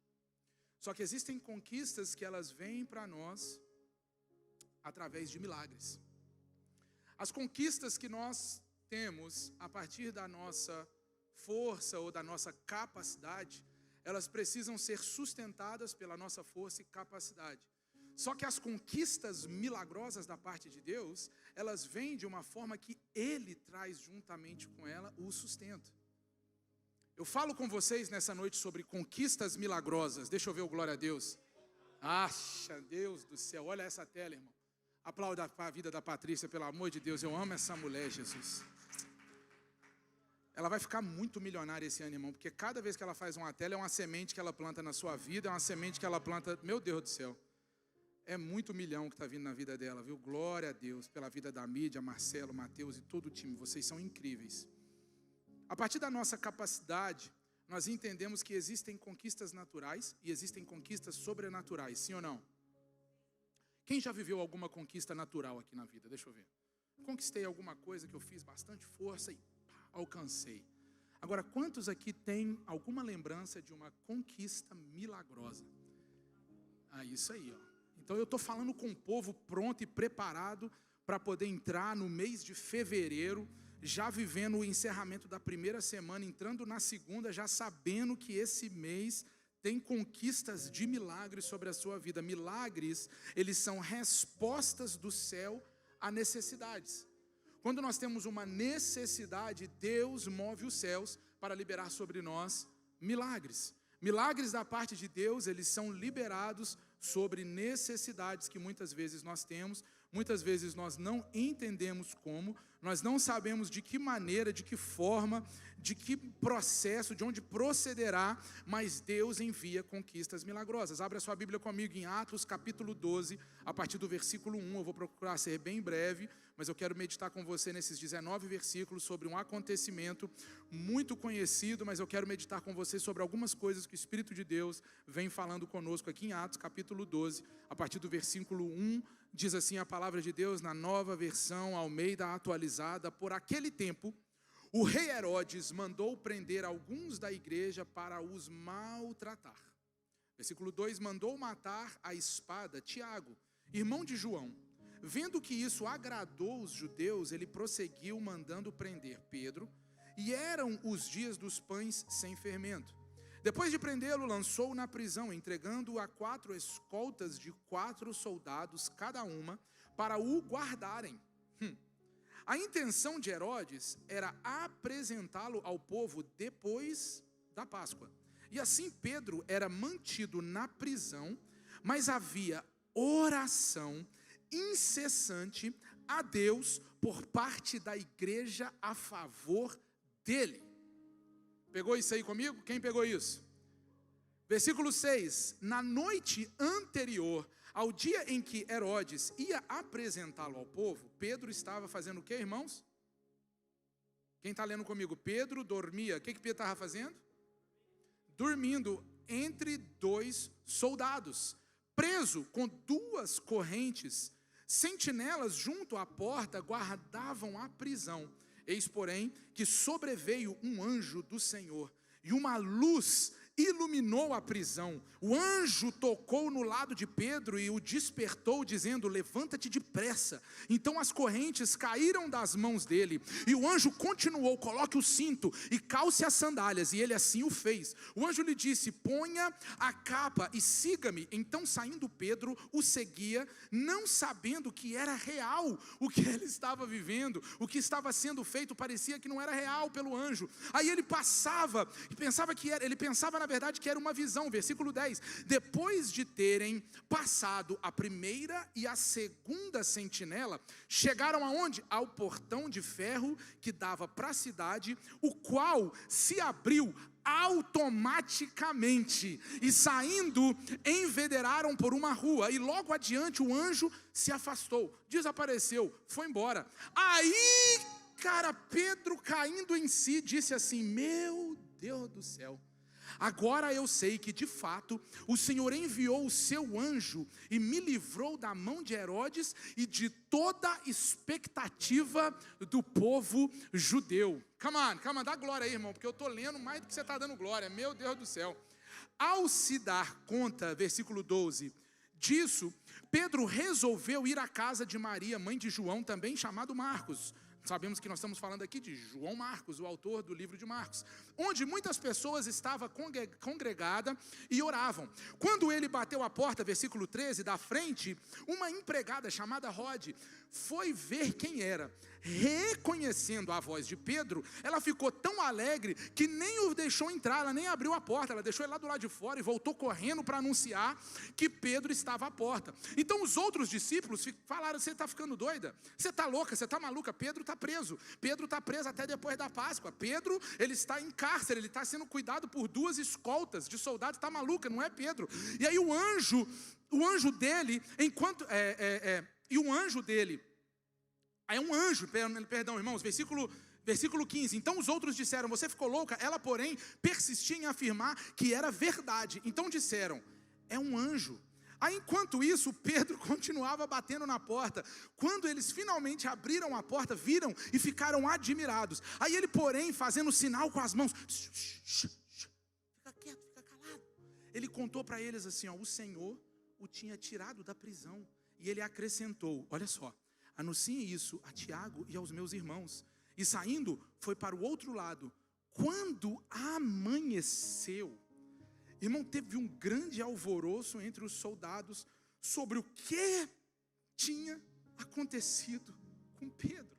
Só que existem conquistas que elas vêm para nós através de milagres. As conquistas que nós temos a partir da nossa força ou da nossa capacidade, elas precisam ser sustentadas pela nossa força e capacidade. Só que as conquistas milagrosas da parte de Deus, elas vêm de uma forma que Ele traz juntamente com ela o sustento. Eu falo com vocês nessa noite sobre conquistas milagrosas. Deixa eu ver o glória a Deus. Acha, Deus do céu, olha essa tela, irmão. Aplauda a vida da Patrícia, pelo amor de Deus, eu amo essa mulher, Jesus. Ela vai ficar muito milionária esse ano, irmão, porque cada vez que ela faz uma tela, é uma semente que ela planta na sua vida, é uma semente que ela planta, meu Deus do céu. É muito milhão que está vindo na vida dela, viu? Glória a Deus pela vida da Mídia, Marcelo, Mateus e todo o time. Vocês são incríveis. A partir da nossa capacidade, nós entendemos que existem conquistas naturais e existem conquistas sobrenaturais, sim ou não? Quem já viveu alguma conquista natural aqui na vida? Deixa eu ver. Conquistei alguma coisa que eu fiz bastante força e alcancei. Agora, quantos aqui têm alguma lembrança de uma conquista milagrosa? Ah, isso aí, ó. Então eu estou falando com o povo pronto e preparado para poder entrar no mês de fevereiro, já vivendo o encerramento da primeira semana, entrando na segunda, já sabendo que esse mês tem conquistas de milagres sobre a sua vida. Milagres, eles são respostas do céu a necessidades. Quando nós temos uma necessidade, Deus move os céus para liberar sobre nós milagres. Milagres da parte de Deus, eles são liberados sobre necessidades que muitas vezes nós temos, muitas vezes nós não entendemos como, nós não sabemos de que maneira, de que forma, de que processo, de onde procederá, mas Deus envia conquistas milagrosas. Abra sua Bíblia comigo em Atos capítulo 12, a partir do versículo 1, eu vou procurar ser bem breve, mas eu quero meditar com você nesses 19 versículos sobre um acontecimento muito conhecido, mas eu quero meditar com você sobre algumas coisas que o Espírito de Deus vem falando conosco aqui em Atos capítulo 12, a partir do versículo 1, diz assim a palavra de Deus na nova versão Almeida atualizada: por aquele tempo, o rei Herodes mandou prender alguns da igreja para os maltratar. Versículo 2, mandou matar à espada Tiago, irmão de João. Vendo que isso agradou os judeus, ele prosseguiu mandando prender Pedro, e eram os dias dos pães sem fermento. Depois de prendê-lo, lançou-o na prisão, entregando-o a 4 escoltas de 4 soldados cada uma, para o guardarem. A intenção de Herodes era apresentá-lo ao povo depois da Páscoa. E assim Pedro era mantido na prisão, mas havia oração incessante a Deus por parte da igreja a favor dele. Pegou isso aí comigo? Quem pegou isso? Versículo 6. Na noite anterior ao dia em que Herodes ia apresentá-lo ao povo, Pedro estava fazendo o que, irmãos? Quem está lendo comigo? Pedro dormia. O que Pedro estava fazendo? Dormindo entre 2 soldados, preso com 2 correntes. Sentinelas junto à porta guardavam a prisão. Eis, porém, que sobreveio um anjo do Senhor, e uma luz iluminou a prisão. O anjo tocou no lado de Pedro e o despertou, dizendo: levanta-te depressa. Então as correntes caíram das mãos dele, e o anjo continuou: coloque o cinto e calce as sandálias, e ele assim o fez. O anjo lhe disse: ponha a capa e siga-me. Então, saindo Pedro, o seguia, não sabendo que era real o que ele estava vivendo, o que estava sendo feito parecia que não era real pelo anjo. Aí ele passava e pensava que era, ele pensava na verdade que era uma visão. Versículo 10, depois de terem passado a primeira e a segunda sentinela, chegaram aonde? Ao portão de ferro que dava para a cidade, o qual se abriu automaticamente, e saindo enveredaram por uma rua, e logo adiante o anjo se afastou, desapareceu, foi embora. Aí, cara, Pedro, caindo em si, disse assim: meu Deus do céu, agora eu sei que de fato o Senhor enviou o seu anjo e me livrou da mão de Herodes e de toda expectativa do povo judeu. Come on, dá glória aí, irmão, porque eu estou lendo mais do que você está dando glória, meu Deus do céu. Ao se dar conta, versículo 12, disso, Pedro resolveu ir à casa de Maria, mãe de João, também chamado Marcos. Sabemos que nós estamos falando aqui de João Marcos, o autor do livro de Marcos. onde muitas pessoas estavam congregadas e oravam. Quando ele bateu a porta, versículo 13, da frente, uma empregada chamada Rode foi ver quem era. Reconhecendo a voz de Pedro, ela ficou tão alegre que nem o deixou entrar, ela nem abriu a porta, ela deixou ele lá do lado de fora e voltou correndo para anunciar que Pedro estava à porta. Então os outros discípulos falaram: você está ficando doida? Você está louca? Você está maluca? Pedro está preso. Pedro está preso até depois da Páscoa. Pedro, ele está em cárcere, ele está sendo cuidado por 2 escoltas de soldados. Está maluca, não é Pedro? E aí o anjo dele, é um anjo, perdão, irmãos, versículo 15. Então os outros disseram: você ficou louca? Ela, porém, persistia em afirmar que era verdade. Então disseram: é um anjo. Aí, enquanto isso, Pedro continuava batendo na porta. Quando eles finalmente abriram a porta, viram e ficaram admirados. Aí ele, porém, fazendo sinal com as mãos: fica quieto, fica calado. Ele contou para eles assim: ó, o Senhor o tinha tirado da prisão. E ele acrescentou: olha só, anuncie isso a Tiago e aos meus irmãos. E saindo, foi para o outro lado. Quando amanheceu, irmão, teve um grande alvoroço entre os soldados sobre o que tinha acontecido com Pedro.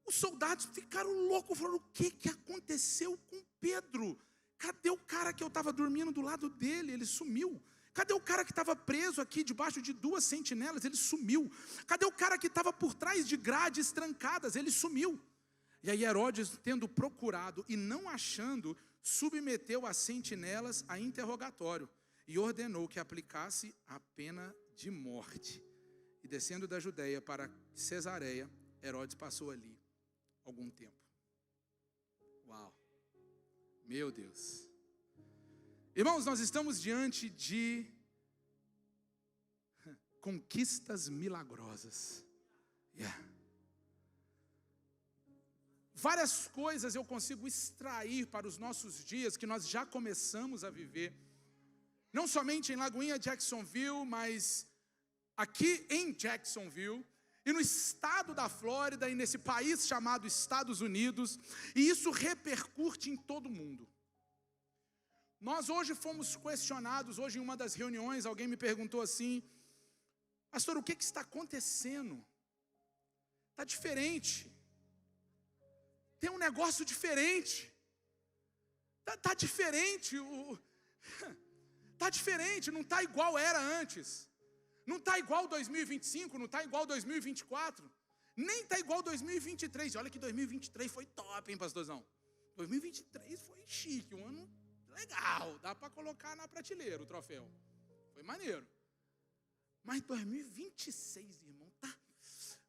Os soldados ficaram loucos, falaram: o que aconteceu com Pedro? Cadê o cara que eu estava dormindo do lado dele? Ele sumiu. Cadê o cara que estava preso aqui debaixo de 2 sentinelas? Ele sumiu. Cadê o cara que estava por trás de grades trancadas? Ele sumiu. E aí Herodes, tendo procurado e não achando, submeteu as sentinelas a interrogatório e ordenou que aplicasse a pena de morte. E descendo da Judeia para Cesareia, Herodes passou ali algum tempo. Uau! Meu Deus! Irmãos, nós estamos diante de conquistas milagrosas. Várias coisas eu consigo extrair para os nossos dias que nós já começamos a viver. Não somente em Lagoinha, Jacksonville, mas aqui em Jacksonville e no estado da Flórida e nesse país chamado Estados Unidos. E isso repercute em todo o mundo. Nós hoje fomos questionados, hoje em uma das reuniões, alguém me perguntou assim: pastor, o que está acontecendo? Está diferente. Tem um negócio diferente. Está diferente. Está diferente, não está igual era antes. Não está igual 2025, não está igual 2024. Nem está igual 2023. Olha que 2023 foi top, hein, pastorzão? 2023 foi chique, um ano legal, dá para colocar na prateleira o troféu. Foi maneiro. Mas 2026, irmão, tá...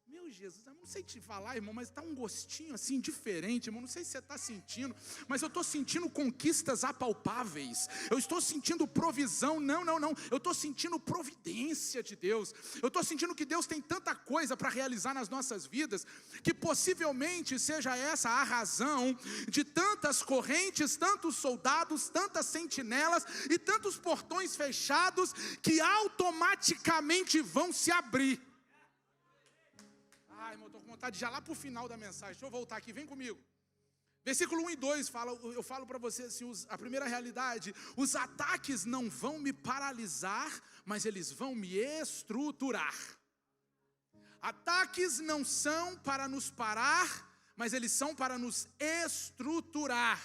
Meu Jesus, eu não sei te falar, irmão, mas tá um gostinho assim diferente, irmão. Não sei se você está sentindo, mas eu estou sentindo conquistas apalpáveis. Eu estou sentindo provisão. Não. Eu estou sentindo providência de Deus. Eu estou sentindo que Deus tem tanta coisa para realizar nas nossas vidas, que possivelmente seja essa a razão de tantas correntes, tantos soldados, tantas sentinelas e tantos portões fechados que automaticamente vão se abrir. Irmão, estou com vontade de já lá para o final da mensagem. Deixa eu voltar aqui, vem comigo. Versículo 1 e 2, eu falo para você assim, a primeira realidade: os ataques não vão me paralisar, mas eles vão me estruturar. Ataques não são para nos parar, mas eles são para nos estruturar.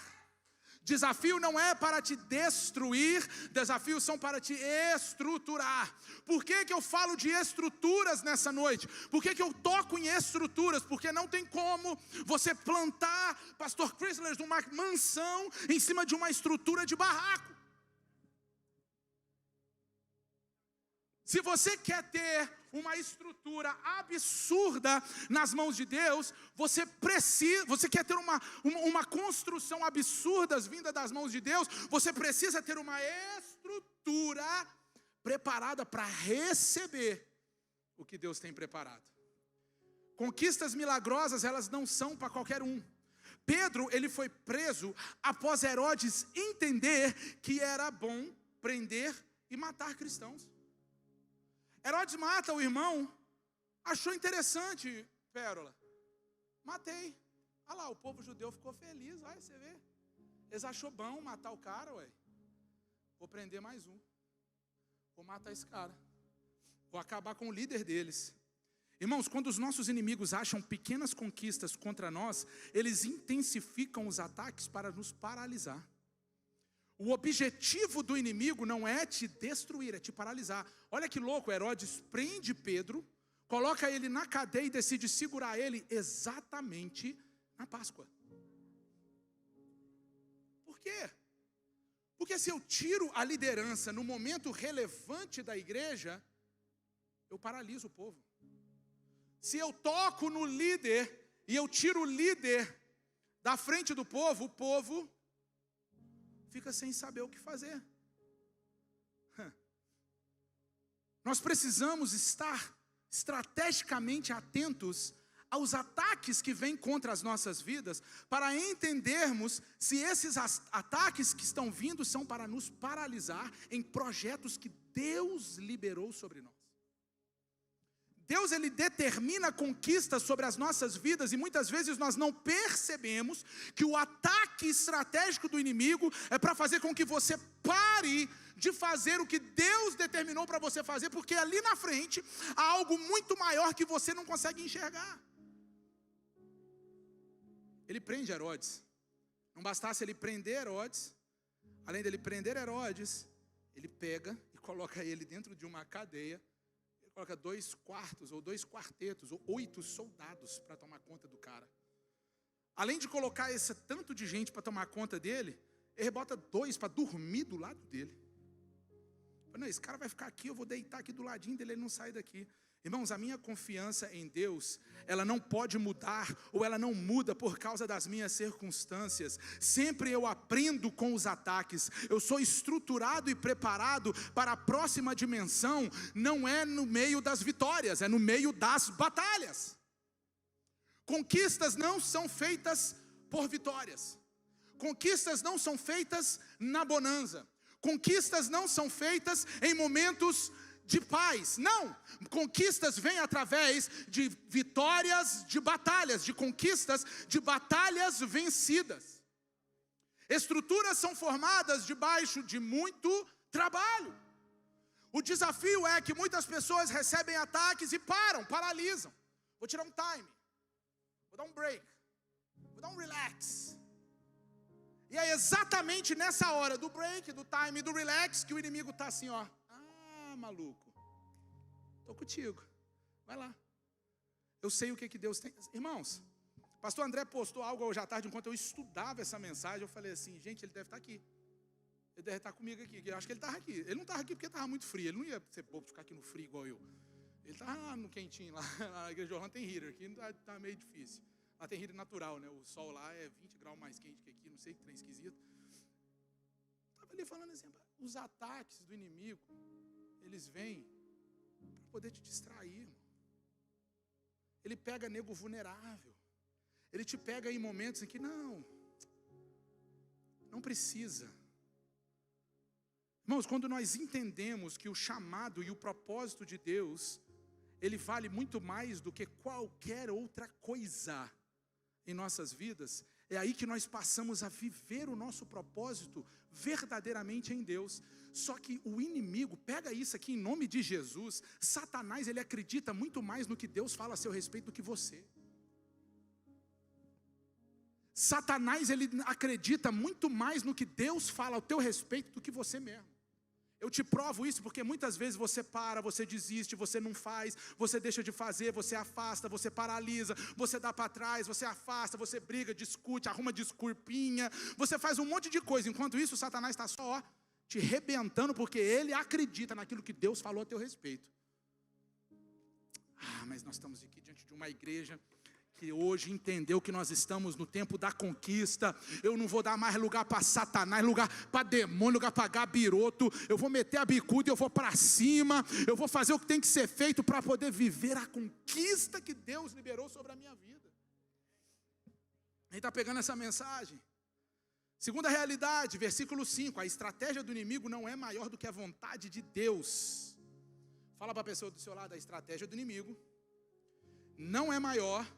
Desafio não é para te destruir, desafios são para te estruturar. Por que eu falo de estruturas nessa noite? Por que eu toco em estruturas? Porque não tem como você plantar, pastor Chrysler, uma mansão em cima de uma estrutura de barraco. Se você quer ter uma estrutura absurda nas mãos de Deus, você quer ter uma construção absurda vinda das mãos de Deus, você precisa ter uma estrutura preparada para receber o que Deus tem preparado. Conquistas milagrosas, elas não são para qualquer um. Pedro, ele foi preso após Herodes entender que era bom prender e matar cristãos. Herodes mata o irmão, achou interessante, Pérola, matei. Olha lá, o povo judeu ficou feliz, olha, você vê. Eles achou bom matar o cara, ué. Vou prender mais um. Vou matar esse cara. Vou acabar com o líder deles. Irmãos, quando os nossos inimigos acham pequenas conquistas contra nós, eles intensificam os ataques para nos paralisar. O objetivo do inimigo não é te destruir, é te paralisar. Olha que louco, Herodes prende Pedro, coloca ele na cadeia e decide segurar ele exatamente na Páscoa. Por quê? Porque se eu tiro a liderança no momento relevante da igreja, eu paraliso o povo. Se eu toco no líder e eu tiro o líder da frente do povo, o povo fica sem saber o que fazer. Nós precisamos estar estrategicamente atentos aos ataques que vêm contra as nossas vidas, para entendermos se esses ataques que estão vindo são para nos paralisar em projetos que Deus liberou sobre nós. Deus, ele determina conquistas sobre as nossas vidas e muitas vezes nós não percebemos que o ataque estratégico do inimigo é para fazer com que você pare de fazer o que Deus determinou para você fazer, porque ali na frente há algo muito maior que você não consegue enxergar. Ele prende Herodes. Não bastasse ele prender Herodes, além dele prender Herodes, ele pega e coloca ele dentro de uma cadeia. Coloca 2 quartos, ou 2 quartetos, ou 8 soldados para tomar conta do cara. Além de colocar esse tanto de gente para tomar conta dele, ele bota 2 para dormir do lado dele. Não, esse cara vai ficar aqui, eu vou deitar aqui do ladinho dele, ele não sai daqui. Irmãos, a minha confiança em Deus, ela não pode mudar, ou ela não muda por causa das minhas circunstâncias. Sempre eu aprendo com os ataques. Eu sou estruturado e preparado para a próxima dimensão, não é no meio das vitórias, é no meio das batalhas. Conquistas não são feitas por vitórias. Conquistas não são feitas na bonança. Conquistas não são feitas em momentos de paz, não. Conquistas vêm através de vitórias, de batalhas, de conquistas, de batalhas vencidas. Estruturas são formadas debaixo de muito trabalho. O desafio é que muitas pessoas recebem ataques e paralisam. Vou tirar um time, vou dar um break, vou dar um relax. E é exatamente nessa hora do break, do time, do relax, que o inimigo está assim, ó. Maluco, estou contigo, vai lá. Eu sei o que Deus tem. Irmãos, pastor André postou algo hoje à tarde, enquanto eu estudava essa mensagem, eu falei assim, gente, ele deve estar aqui. Ele deve estar comigo aqui, eu acho que ele estava aqui. Ele não estava aqui porque estava muito frio, ele não ia ser bobo ficar aqui no frio igual eu. Ele estava no quentinho lá, na igreja de Orlando tem heater, aqui está meio difícil. Lá tem heater natural, né? O sol lá é 20 graus mais quente que aqui, não sei que trem esquisito. Estava ali falando assim, os ataques do inimigo, eles vêm para poder te distrair, irmão. Ele pega nego vulnerável. Ele te pega em momentos em que não precisa. Irmãos, quando nós entendemos que o chamado e o propósito de Deus, ele vale muito mais do que qualquer outra coisa em nossas vidas, é aí que nós passamos a viver o nosso propósito verdadeiramente em Deus. Só que o inimigo, pega isso aqui em nome de Jesus, Satanás, ele acredita muito mais no que Deus fala a seu respeito do que você. Satanás, ele acredita muito mais no que Deus fala ao teu respeito do que você mesmo. Eu te provo isso porque muitas vezes você para, você desiste, você não faz, você deixa de fazer, você afasta, você paralisa, você dá para trás, você afasta, você briga, discute, arruma desculpinha, você faz um monte de coisa. Enquanto isso, Satanás está só te rebentando porque ele acredita naquilo que Deus falou a teu respeito. Mas nós estamos aqui diante de uma igreja que hoje entendeu que nós estamos no tempo da conquista. Eu não vou dar mais lugar para Satanás, lugar para demônio, lugar para gabiroto. Eu vou meter a bicuda, eu vou para cima, eu vou fazer o que tem que ser feito para poder viver a conquista que Deus liberou sobre a minha vida. Ele está pegando essa mensagem. Segunda realidade, versículo 5, a estratégia do inimigo não é maior do que a vontade de Deus. Fala para a pessoa do seu lado, a estratégia do inimigo não é maior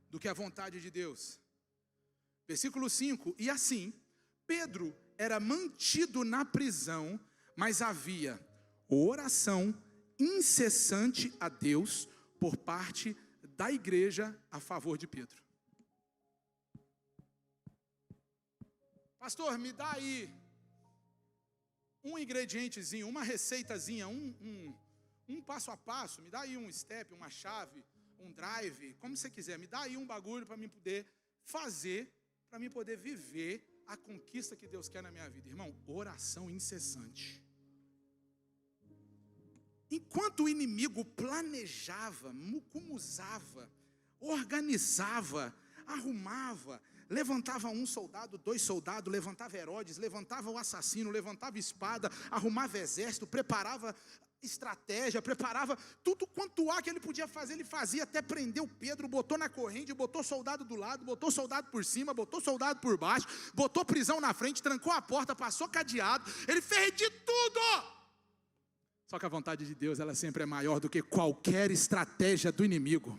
do que a vontade de Deus. Versículo 5, e assim, Pedro era mantido na prisão, mas havia oração incessante a Deus por parte da igreja a favor de Pedro. Pastor, me dá aí um ingredientezinho, uma receitazinha, um passo a passo, me dá aí um step, uma chave, um drive, como você quiser, me dá aí um bagulho para mim poder fazer, para mim poder viver a conquista que Deus quer na minha vida. Irmão, oração incessante. Enquanto o inimigo planejava, mucumuzava, organizava, arrumava, levantava um soldado, 2 soldados, levantava Herodes, levantava o assassino, levantava espada, arrumava exército, preparava estratégia, preparava tudo quanto há que ele podia fazer, ele fazia, até prendeu Pedro, botou na corrente, botou soldado do lado, botou soldado por cima, botou soldado por baixo, botou prisão na frente, trancou a porta, passou cadeado, ele fez de tudo. Só que a vontade de Deus, ela sempre é maior do que qualquer estratégia do inimigo.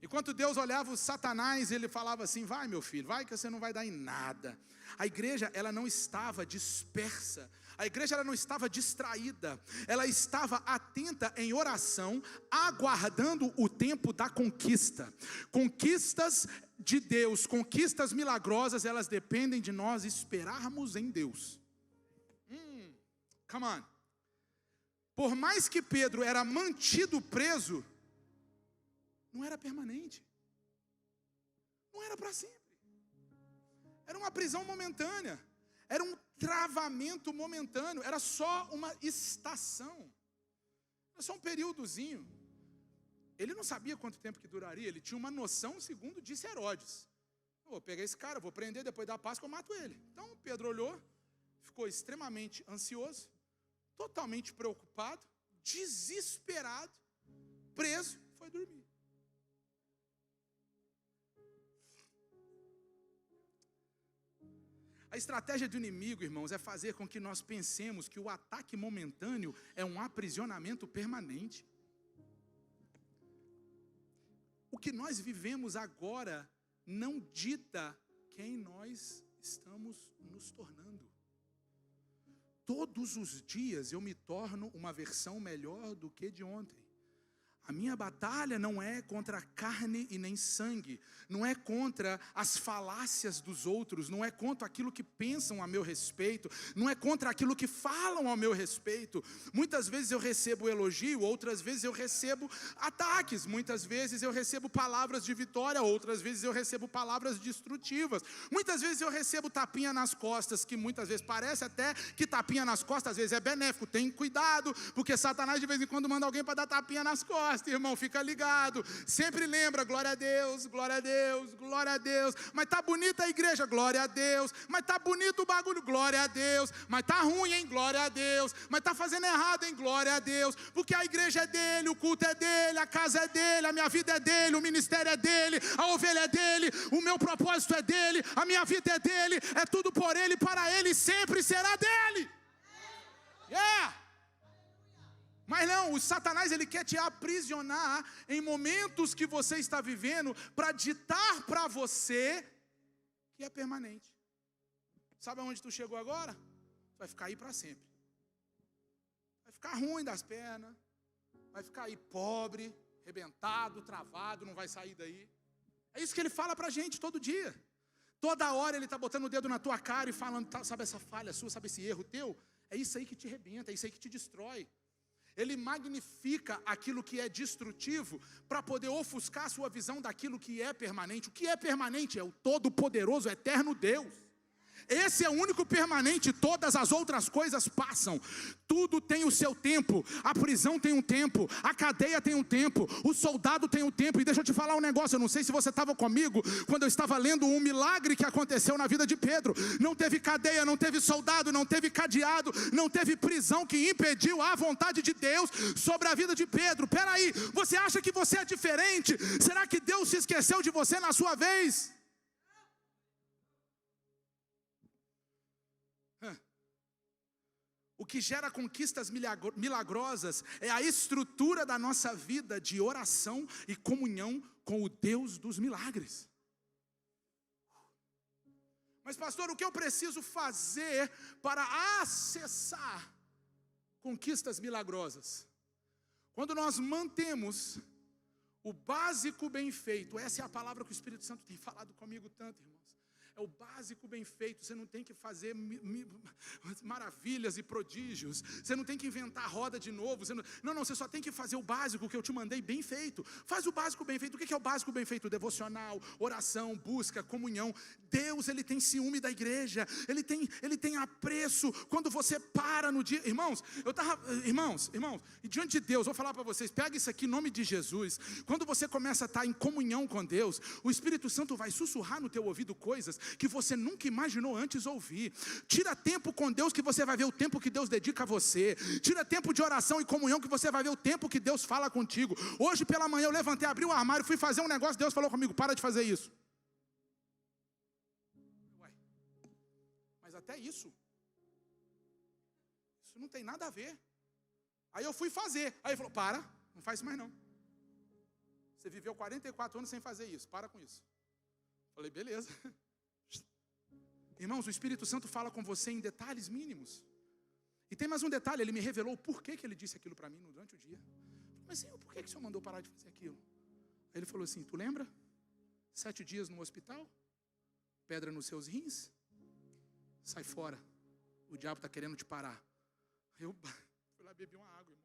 Enquanto Deus olhava o Satanás, ele falava assim, vai meu filho, vai que você não vai dar em nada. A igreja, ela não estava dispersa, a igreja ela não estava distraída, ela estava atenta em oração, aguardando o tempo da conquista. Conquistas de Deus, conquistas milagrosas, elas dependem de nós esperarmos em Deus. Come on. Por mais que Pedro era mantido preso, não era permanente, não era para sempre, era uma prisão momentânea, era um travamento momentâneo, era só uma estação, era só um períodozinho. Ele não sabia quanto tempo que duraria, ele tinha uma noção, segundo disse Herodes, vou pegar esse cara, vou prender, depois da Páscoa eu mato ele. Então Pedro olhou, ficou extremamente ansioso, totalmente preocupado, desesperado, preso, foi dormir. A estratégia do inimigo, irmãos, é fazer com que nós pensemos que o ataque momentâneo é um aprisionamento permanente. O que nós vivemos agora não dita quem nós estamos nos tornando. Todos os dias eu me torno uma versão melhor do que de ontem. A minha batalha não é contra carne e nem sangue, não é contra as falácias dos outros, não é contra aquilo que pensam a meu respeito, não é contra aquilo que falam ao meu respeito. Muitas vezes eu recebo elogio, outras vezes eu recebo ataques, muitas vezes eu recebo palavras de vitória, outras vezes eu recebo palavras destrutivas. Muitas vezes eu recebo tapinha nas costas, que muitas vezes parece até que tapinha nas costas às vezes é benéfico. Tem cuidado, porque Satanás de vez em quando manda alguém para dar tapinha nas costas. Irmão, fica ligado, sempre lembra, glória a Deus, glória a Deus, glória a Deus. Mas tá bonita a igreja, glória a Deus. Mas tá bonito o bagulho, glória a Deus. Mas tá ruim, hein, glória a Deus. Mas tá fazendo errado, hein, glória a Deus. Porque a igreja é dele, o culto é dele, a casa é dele, a minha vida é dele, o ministério é dele, a ovelha é dele, o meu propósito é dele, a minha vida é dele, é tudo por ele, para ele, sempre será dele. Yeah! Mas não, o Satanás ele quer te aprisionar em momentos que você está vivendo para ditar para você que é permanente. Sabe aonde tu chegou agora? Vai ficar aí para sempre. Vai ficar ruim das pernas, vai ficar aí pobre, arrebentado, travado, não vai sair daí. É isso que ele fala para a gente todo dia. Toda hora ele está botando o dedo na tua cara e falando, sabe essa falha sua, sabe esse erro teu? É isso aí que te arrebenta, é isso aí que te destrói. Ele magnifica aquilo que é destrutivo para poder ofuscar a sua visão daquilo que é permanente. O que é permanente é o todo-poderoso, eterno Deus. Esse é o único permanente, todas as outras coisas passam. Tudo tem o seu tempo. A prisão tem um tempo, a cadeia tem um tempo, o soldado tem um tempo. E deixa eu te falar um negócio, eu não sei se você estava comigo quando eu estava lendo um milagre que aconteceu na vida de Pedro. Não teve cadeia, não teve soldado, não teve cadeado, não teve prisão que impediu a vontade de Deus sobre a vida de Pedro. Peraí, você acha que você é diferente? Será que Deus se esqueceu de você na sua vez? O que gera conquistas milagrosas é a estrutura da nossa vida de oração e comunhão com o Deus dos milagres. Mas pastor, o que eu preciso fazer para acessar conquistas milagrosas? Quando nós mantemos o básico bem feito, essa é a palavra que o Espírito Santo tem falado comigo tanto, irmãos. É o básico bem feito. Você não tem que fazer maravilhas e prodígios. Você não tem que inventar a roda de novo. Não, você só tem que fazer o básico que eu te mandei bem feito. Faz o básico bem feito. O que é o básico bem feito? Devocional, oração, busca, comunhão. Deus, Ele tem ciúme da igreja. Ele tem apreço quando você para no dia. Irmãos, irmãos, e diante de Deus, vou falar para vocês, pega isso aqui em nome de Jesus. Quando você começa a estar em comunhão com Deus, o Espírito Santo vai sussurrar no teu ouvido coisas que você nunca imaginou antes ouvir. Tira tempo com Deus que você vai ver o tempo que Deus dedica a você. Tira tempo de oração e comunhão que você vai ver o tempo que Deus fala contigo. Hoje pela manhã eu levantei, abri o armário, fui fazer um negócio, Deus falou comigo, para de fazer isso. Ué, mas até isso não tem nada a ver. Aí eu fui fazer, aí ele falou, para, não faz isso mais não. Você viveu 44 anos sem fazer isso, para com isso. Falei, beleza. Irmãos, o Espírito Santo fala com você em detalhes mínimos. E tem mais um detalhe, ele me revelou o porquê que ele disse aquilo para mim durante o dia. Mas Senhor, por que o Senhor mandou parar de fazer aquilo? Aí ele falou assim, tu lembra? 7 dias no hospital, pedra nos seus rins, sai fora, o diabo está querendo te parar. Eu fui lá beber uma água, irmão.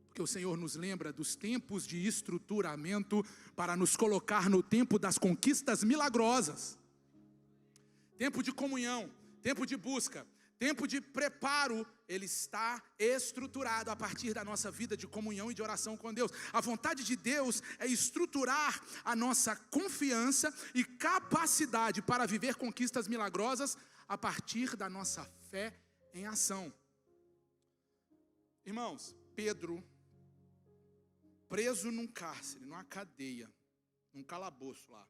Porque o Senhor nos lembra dos tempos de estruturamento para nos colocar no tempo das conquistas milagrosas. Tempo de comunhão, tempo de busca, tempo de preparo, ele está estruturado a partir da nossa vida de comunhão e de oração com Deus. A vontade de Deus é estruturar a nossa confiança e capacidade para viver conquistas milagrosas a partir da nossa fé em ação. Irmãos, Pedro, preso num cárcere, numa cadeia, num calabouço lá.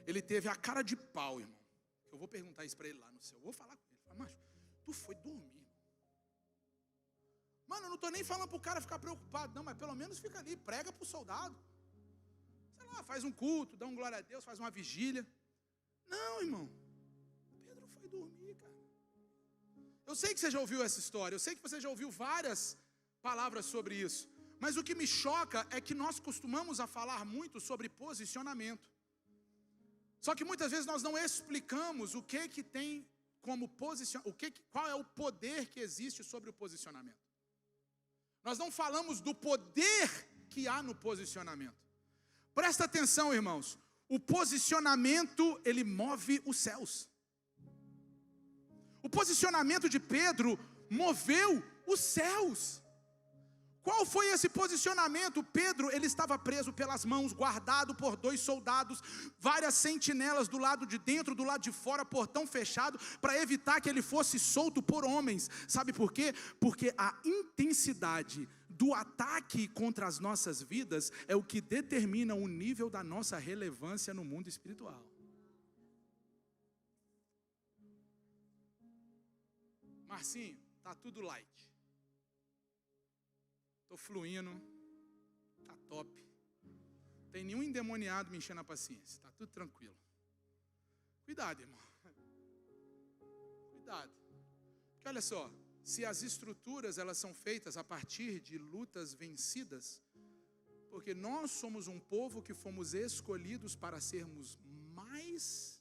Ele teve a cara de pau, irmão. Eu vou perguntar isso para ele lá no céu. Eu vou falar com ele. Fala, macho, tu foi dormir. Mano, eu não estou nem falando para o cara ficar preocupado, não, mas pelo menos fica ali, prega para o soldado. Sei lá, faz um culto, dá um glória a Deus, faz uma vigília. Não, irmão. Pedro foi dormir, cara. Eu sei que você já ouviu essa história, eu sei que você já ouviu várias palavras sobre isso. Mas o que me choca é que nós costumamos a falar muito sobre posicionamento. Só que muitas vezes nós não explicamos o que tem como posicionamento, qual é o poder que existe sobre o posicionamento. Nós não falamos do poder que há no posicionamento. Presta atenção, irmãos. O posicionamento, ele move os céus. O posicionamento de Pedro moveu os céus. Qual foi esse posicionamento? Pedro, ele estava preso pelas mãos, guardado por 2 soldados, várias sentinelas do lado de dentro, do lado de fora, portão fechado, para evitar que ele fosse solto por homens. Sabe por quê? Porque a intensidade do ataque contra as nossas vidas é o que determina o nível da nossa relevância no mundo espiritual. Marcinho, tá tudo light. Estou fluindo, tá top. Não tem nenhum endemoniado me enchendo a paciência, tá tudo tranquilo. Cuidado, irmão. Cuidado. Porque olha só, se as estruturas elas são feitas a partir de lutas vencidas, porque nós somos um povo que fomos escolhidos para sermos mais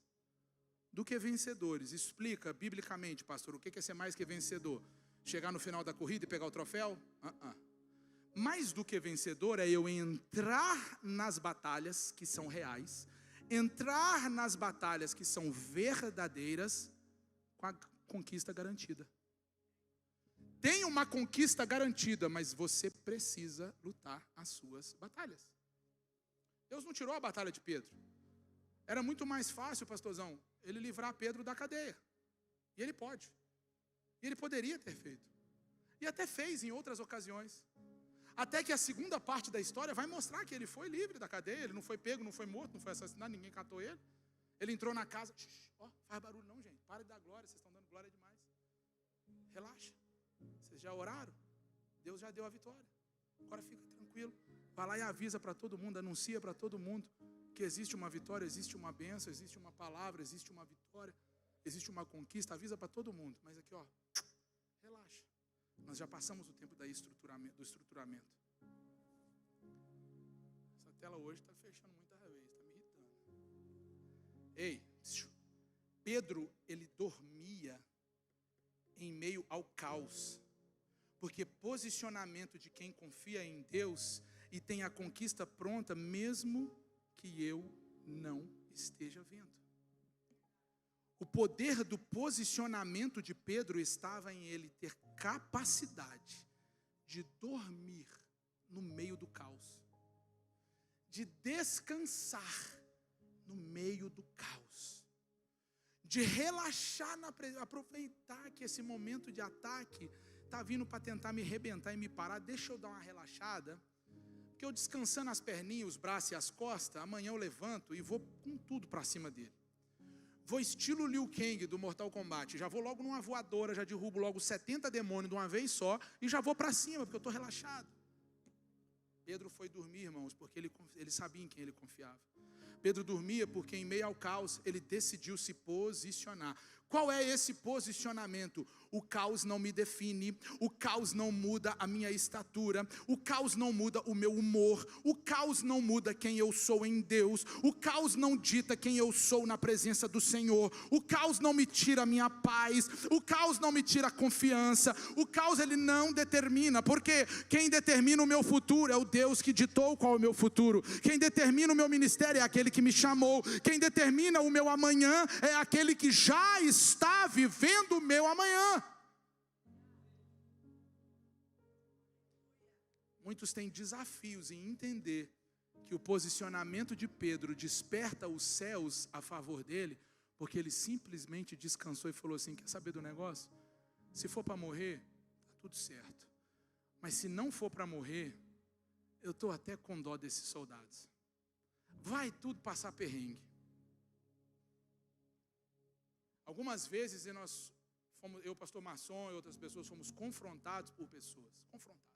do que vencedores. Explica biblicamente, pastor, o que é ser mais que vencedor? Chegar no final da corrida e pegar o troféu? Mais do que vencedor é eu entrar nas batalhas que são reais, entrar nas batalhas que são verdadeiras, com a conquista garantida. Tem uma conquista garantida, mas você precisa lutar as suas batalhas. Deus não tirou a batalha de Pedro. Era muito mais fácil, pastorzão, ele livrar Pedro da cadeia. E ele pode. E ele poderia ter feito. E até fez em outras ocasiões. Até que a segunda parte da história vai mostrar que ele foi livre da cadeia. Ele não foi pego, não foi morto, não foi assassinado, ninguém catou ele. Ele entrou na casa. Faz barulho não, gente. Para de dar glória, vocês estão dando glória demais. Relaxa. Vocês já oraram? Deus já deu a vitória. Agora fica tranquilo. Vai lá e avisa para todo mundo, anuncia para todo mundo Porque existe uma vitória, existe uma bênção, existe uma palavra, existe uma vitória, existe uma conquista, avisa para todo mundo. Mas aqui, ó, relaxa. Nós já passamos o tempo do estruturamento. Essa tela hoje está fechando muita vez, está me irritando. Ei, Pedro, ele dormia em meio ao caos. Porque posicionamento de quem confia em Deus e tem a conquista pronta, mesmo que eu não esteja vendo. O poder do posicionamento de Pedro estava em ele ter capacidade de dormir no meio do caos, de descansar no meio do caos, de relaxar, aproveitar que esse momento de ataque está vindo para tentar me arrebentar e me parar. Deixa eu dar uma relaxada, porque eu descansando as perninhas, os braços e as costas, amanhã eu levanto e vou com tudo para cima dele. Vou estilo Liu Kang do Mortal Kombat, já vou logo numa voadora, já derrubo logo 70 demônios de uma vez só e já vou para cima, porque eu estou relaxado. Pedro foi dormir, irmãos, porque ele sabia em quem ele confiava. Pedro dormia porque em meio ao caos ele decidiu se posicionar. Qual é esse posicionamento? O caos não me define, o caos não muda a minha estatura, o caos não muda o meu humor, o caos não muda quem eu sou em Deus, o caos não dita quem eu sou na presença do Senhor, o caos não me tira a minha paz, o caos não me tira a confiança, o caos ele não determina, porque quem determina o meu futuro é o Deus que ditou qual é o meu futuro, quem determina o meu ministério é aquele que me chamou, quem determina o meu amanhã é aquele que já está vivendo o meu amanhã. Muitos têm desafios em entender que o posicionamento de Pedro desperta os céus a favor dele, porque ele simplesmente descansou e falou assim: quer saber do negócio? Se for para morrer, tá tudo certo. Mas se não for para morrer, eu estou até com dó desses soldados. Vai tudo passar perrengue. Algumas vezes eu, pastor Masson e outras pessoas, fomos confrontados por pessoas. Confrontados.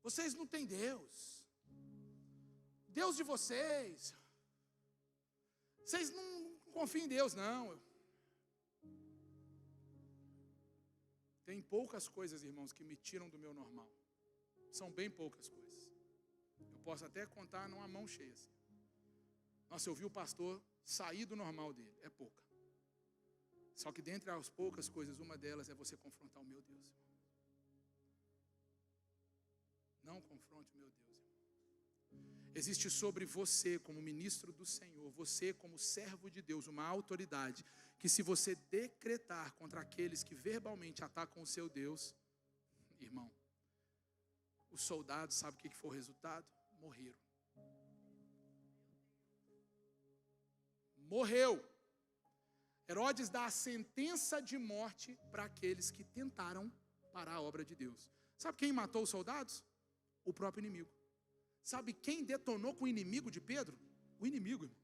Vocês não têm Deus. Deus de vocês. Vocês não confiam em Deus, não. Tem poucas coisas, irmãos, que me tiram do meu normal. São bem poucas coisas. Eu posso até contar numa mão cheia. Assim. Nossa, eu vi o pastor sair do normal dele. É pouca. Só que dentre as poucas coisas, uma delas é você confrontar o meu Deus, irmão. Não confronte o meu Deus, irmão. Existe sobre você, como ministro do Senhor, você como servo de Deus, uma autoridade, que se você decretar contra aqueles que verbalmente atacam o seu Deus, irmão, os soldados, sabe o que foi o resultado? Morreram. Morreu. Herodes dá a sentença de morte para aqueles que tentaram parar a obra de Deus. Sabe quem matou os soldados? O próprio inimigo. Sabe quem detonou com o inimigo de Pedro? O inimigo, irmão.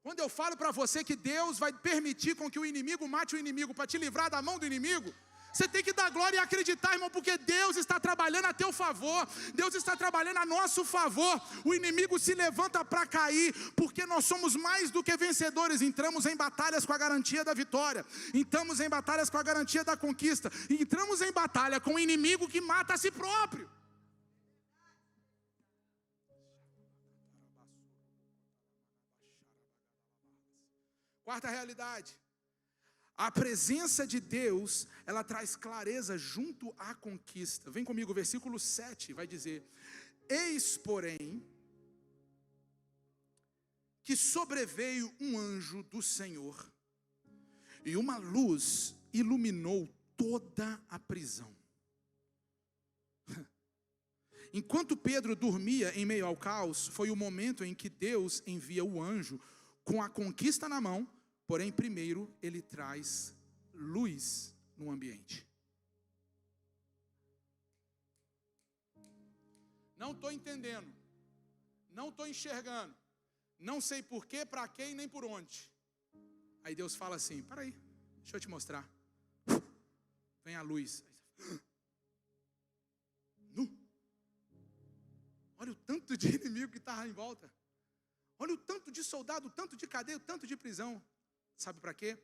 Quando eu falo para você que Deus vai permitir com que o inimigo mate o inimigo para te livrar da mão do inimigo, você tem que dar glória e acreditar, irmão, porque Deus está trabalhando a teu favor, Deus está trabalhando a nosso favor. O inimigo se levanta para cair, porque nós somos mais do que vencedores. Entramos em batalhas com a garantia da vitória, entramos em batalhas com a garantia da conquista, entramos em batalha com o inimigo que mata a si próprio. Quarta realidade. A presença de Deus, ela traz clareza junto à conquista. Vem comigo, versículo 7 vai dizer: eis, porém, que sobreveio um anjo do Senhor, e uma luz iluminou toda a prisão. Enquanto Pedro dormia em meio ao caos, foi o momento em que Deus envia o anjo com a conquista na mão. Porém, primeiro, ele traz luz no ambiente. Não estou entendendo. Não estou enxergando. Não sei por quê, para quem, nem por onde. Aí Deus fala assim: para aí, deixa eu te mostrar. Vem a luz. Olha o tanto de inimigo que estava em volta. Olha o tanto de soldado, o tanto de cadeia, o tanto de prisão. Sabe para quê?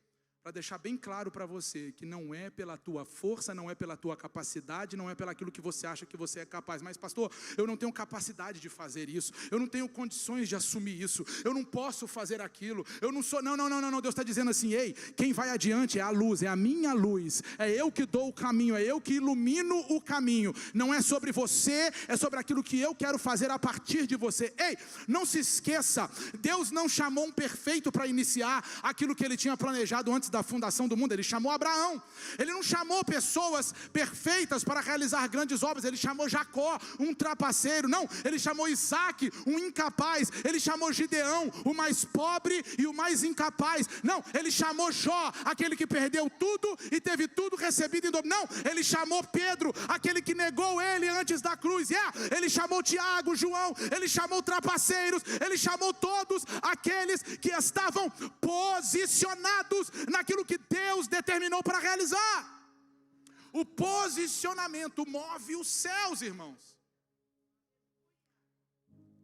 Para deixar bem claro para você que não é pela tua força, não é pela tua capacidade, não é pelo aquilo que você acha que você é capaz. Mas pastor, eu não tenho capacidade de fazer isso, eu não tenho condições de assumir isso, eu não posso fazer aquilo, eu não sou... Não, Deus está dizendo assim, ei, quem vai adiante é a luz, é a minha luz, é eu que dou o caminho, é eu que ilumino o caminho. Não é sobre você, é sobre aquilo que eu quero fazer a partir de você. Ei, não se esqueça, Deus não chamou um perfeito para iniciar aquilo que Ele tinha planejado antes da fundação do mundo. Ele chamou Abraão. Ele não chamou pessoas perfeitas para realizar grandes obras. Ele chamou Jacó, um trapaceiro. Não, ele chamou Isaac, um incapaz. Ele chamou Gideão, o mais pobre e o mais incapaz. Não, ele chamou Jó, aquele que perdeu tudo e teve tudo recebido em dobro. Não, ele chamou Pedro, aquele que negou ele antes da cruz. Ele chamou Tiago, João, ele chamou trapaceiros, ele chamou todos aqueles que estavam posicionados naquilo que Deus determinou para realizar. O posicionamento move os céus, irmãos.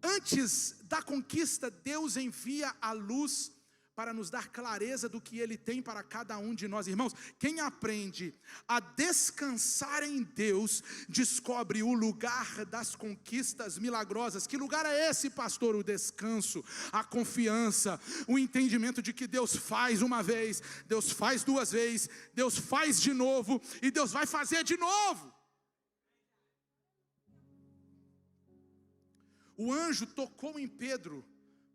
Antes da conquista, Deus envia a luz para nos dar clareza do que Ele tem para cada um de nós, irmãos. Quem aprende a descansar em Deus, descobre o lugar das conquistas milagrosas. Que lugar é esse, pastor? O descanso, a confiança, o entendimento de que Deus faz uma vez, Deus faz duas vezes, Deus faz de novo, e Deus vai fazer de novo. O anjo tocou em Pedro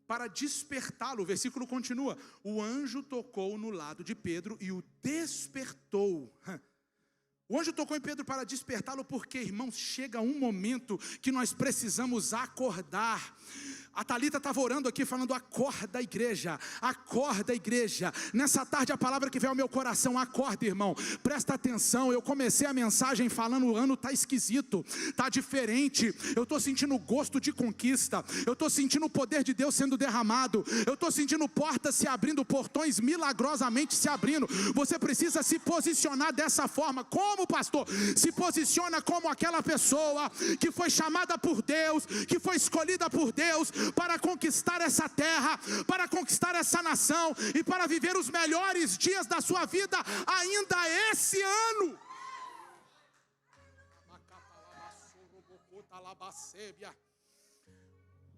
para despertá-lo. O versículo continua: o anjo tocou no lado de Pedro e o despertou. O anjo tocou em Pedro para despertá-lo porque, irmãos, chega um momento que nós precisamos acordar. A Thalita estava orando aqui falando: acorda igreja, acorda igreja. Nessa tarde a palavra que veio ao meu coração: acorda, irmão, presta atenção. Eu comecei a mensagem falando: o ano está esquisito, está diferente. Eu estou sentindo gosto de conquista, eu estou sentindo o poder de Deus sendo derramado, eu estou sentindo portas se abrindo, portões milagrosamente se abrindo. Você precisa se posicionar dessa forma. Como, pastor? Se posiciona como aquela pessoa que foi chamada por Deus, que foi escolhida por Deus para conquistar essa terra, para conquistar essa nação e para viver os melhores dias da sua vida ainda esse ano.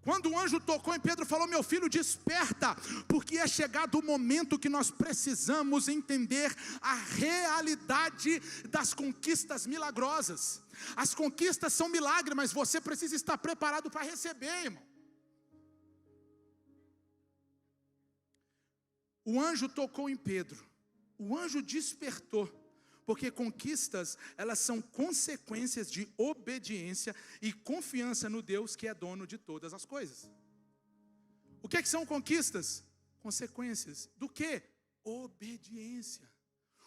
Quando o anjo tocou em Pedro, falou: meu filho, desperta, porque é chegado o momento que nós precisamos entender a realidade das conquistas milagrosas. As conquistas são milagre, mas você precisa estar preparado para receber, irmão. O anjo tocou em Pedro, o anjo despertou, porque conquistas, elas são consequências de obediência e confiança no Deus que é dono de todas as coisas. O que são conquistas? Consequências do quê? Obediência.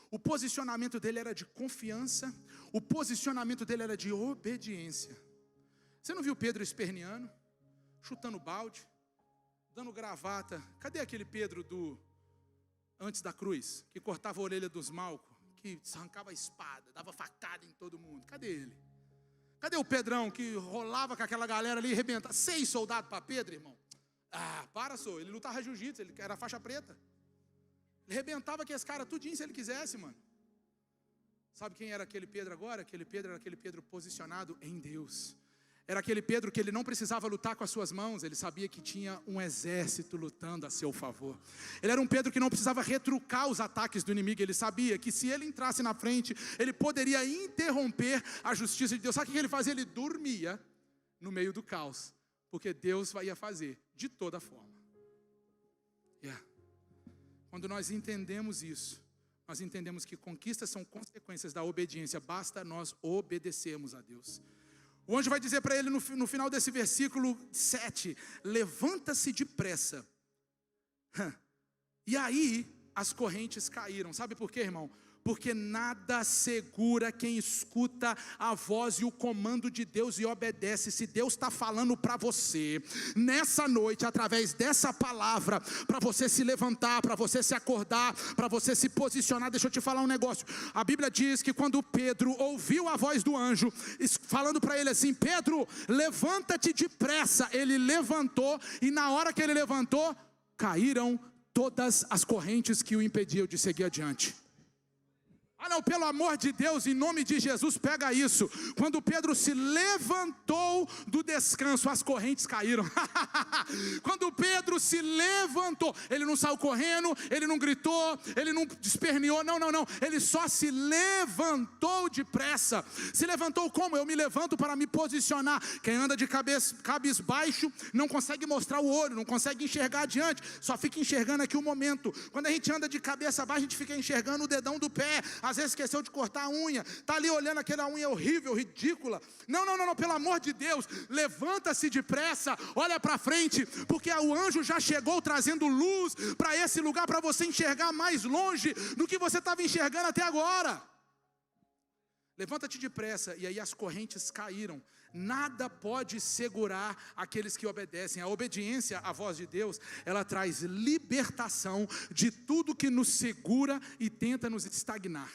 O posicionamento dele era de confiança, o posicionamento dele era de obediência. Você não viu Pedro esperneando, chutando balde, dando gravata? Cadê aquele Pedro antes da cruz, que cortava a orelha dos Malcos, que arrancava a espada, dava facada em todo mundo? Cadê ele? Cadê o Pedrão, que rolava com aquela galera ali e arrebentava? 6 soldados para Pedro, irmão. Ele lutava jiu-jitsu, ele era faixa preta. Ele arrebentava aqueles caras tudinho se ele quisesse, mano. Sabe quem era aquele Pedro agora? Aquele Pedro era aquele Pedro posicionado em Deus. Era aquele Pedro que ele não precisava lutar com as suas mãos, ele sabia que tinha um exército lutando a seu favor. Ele era um Pedro que não precisava retrucar os ataques do inimigo, ele sabia que se ele entrasse na frente, ele poderia interromper a justiça de Deus. Sabe o que ele fazia? Ele dormia no meio do caos, porque Deus ia fazer de toda forma. Quando nós entendemos isso, nós entendemos que conquistas são consequências da obediência, basta nós obedecermos a Deus. O anjo vai dizer para ele no final desse versículo 7, levanta-se depressa. E aí as correntes caíram. Sabe por quê, irmão? Porque nada segura quem escuta a voz e o comando de Deus e obedece. Se Deus está falando para você, nessa noite, através dessa palavra, para você se levantar, para você se acordar, para você se posicionar, deixa eu te falar um negócio. A Bíblia diz que quando Pedro ouviu a voz do anjo, falando para ele assim: Pedro, levanta-te depressa. Ele levantou, e na hora que ele levantou, caíram todas as correntes que o impediam de seguir adiante. Ah não, pelo amor de Deus, em nome de Jesus, pega isso. Quando Pedro se levantou do descanso, as correntes caíram. Quando Pedro se levantou, ele não saiu correndo, ele não gritou, ele não esperneou, não. Ele só se levantou depressa. Se levantou como? Eu me levanto para me posicionar. Quem anda de cabisbaixo não consegue mostrar o olho, não consegue enxergar adiante, só fica enxergando aqui o momento. Quando a gente anda de cabeça baixa, a gente fica enxergando o dedão do pé. Às vezes esqueceu de cortar a unha, está ali olhando aquela unha horrível, ridícula. Não, pelo amor de Deus, levanta-se depressa, olha para frente, porque o anjo já chegou trazendo luz para esse lugar, para você enxergar mais longe do que você estava enxergando até agora. Levanta-te depressa, e aí as correntes caíram. Nada pode segurar aqueles que obedecem. A obediência à voz de Deus, ela traz libertação de tudo que nos segura e tenta nos estagnar.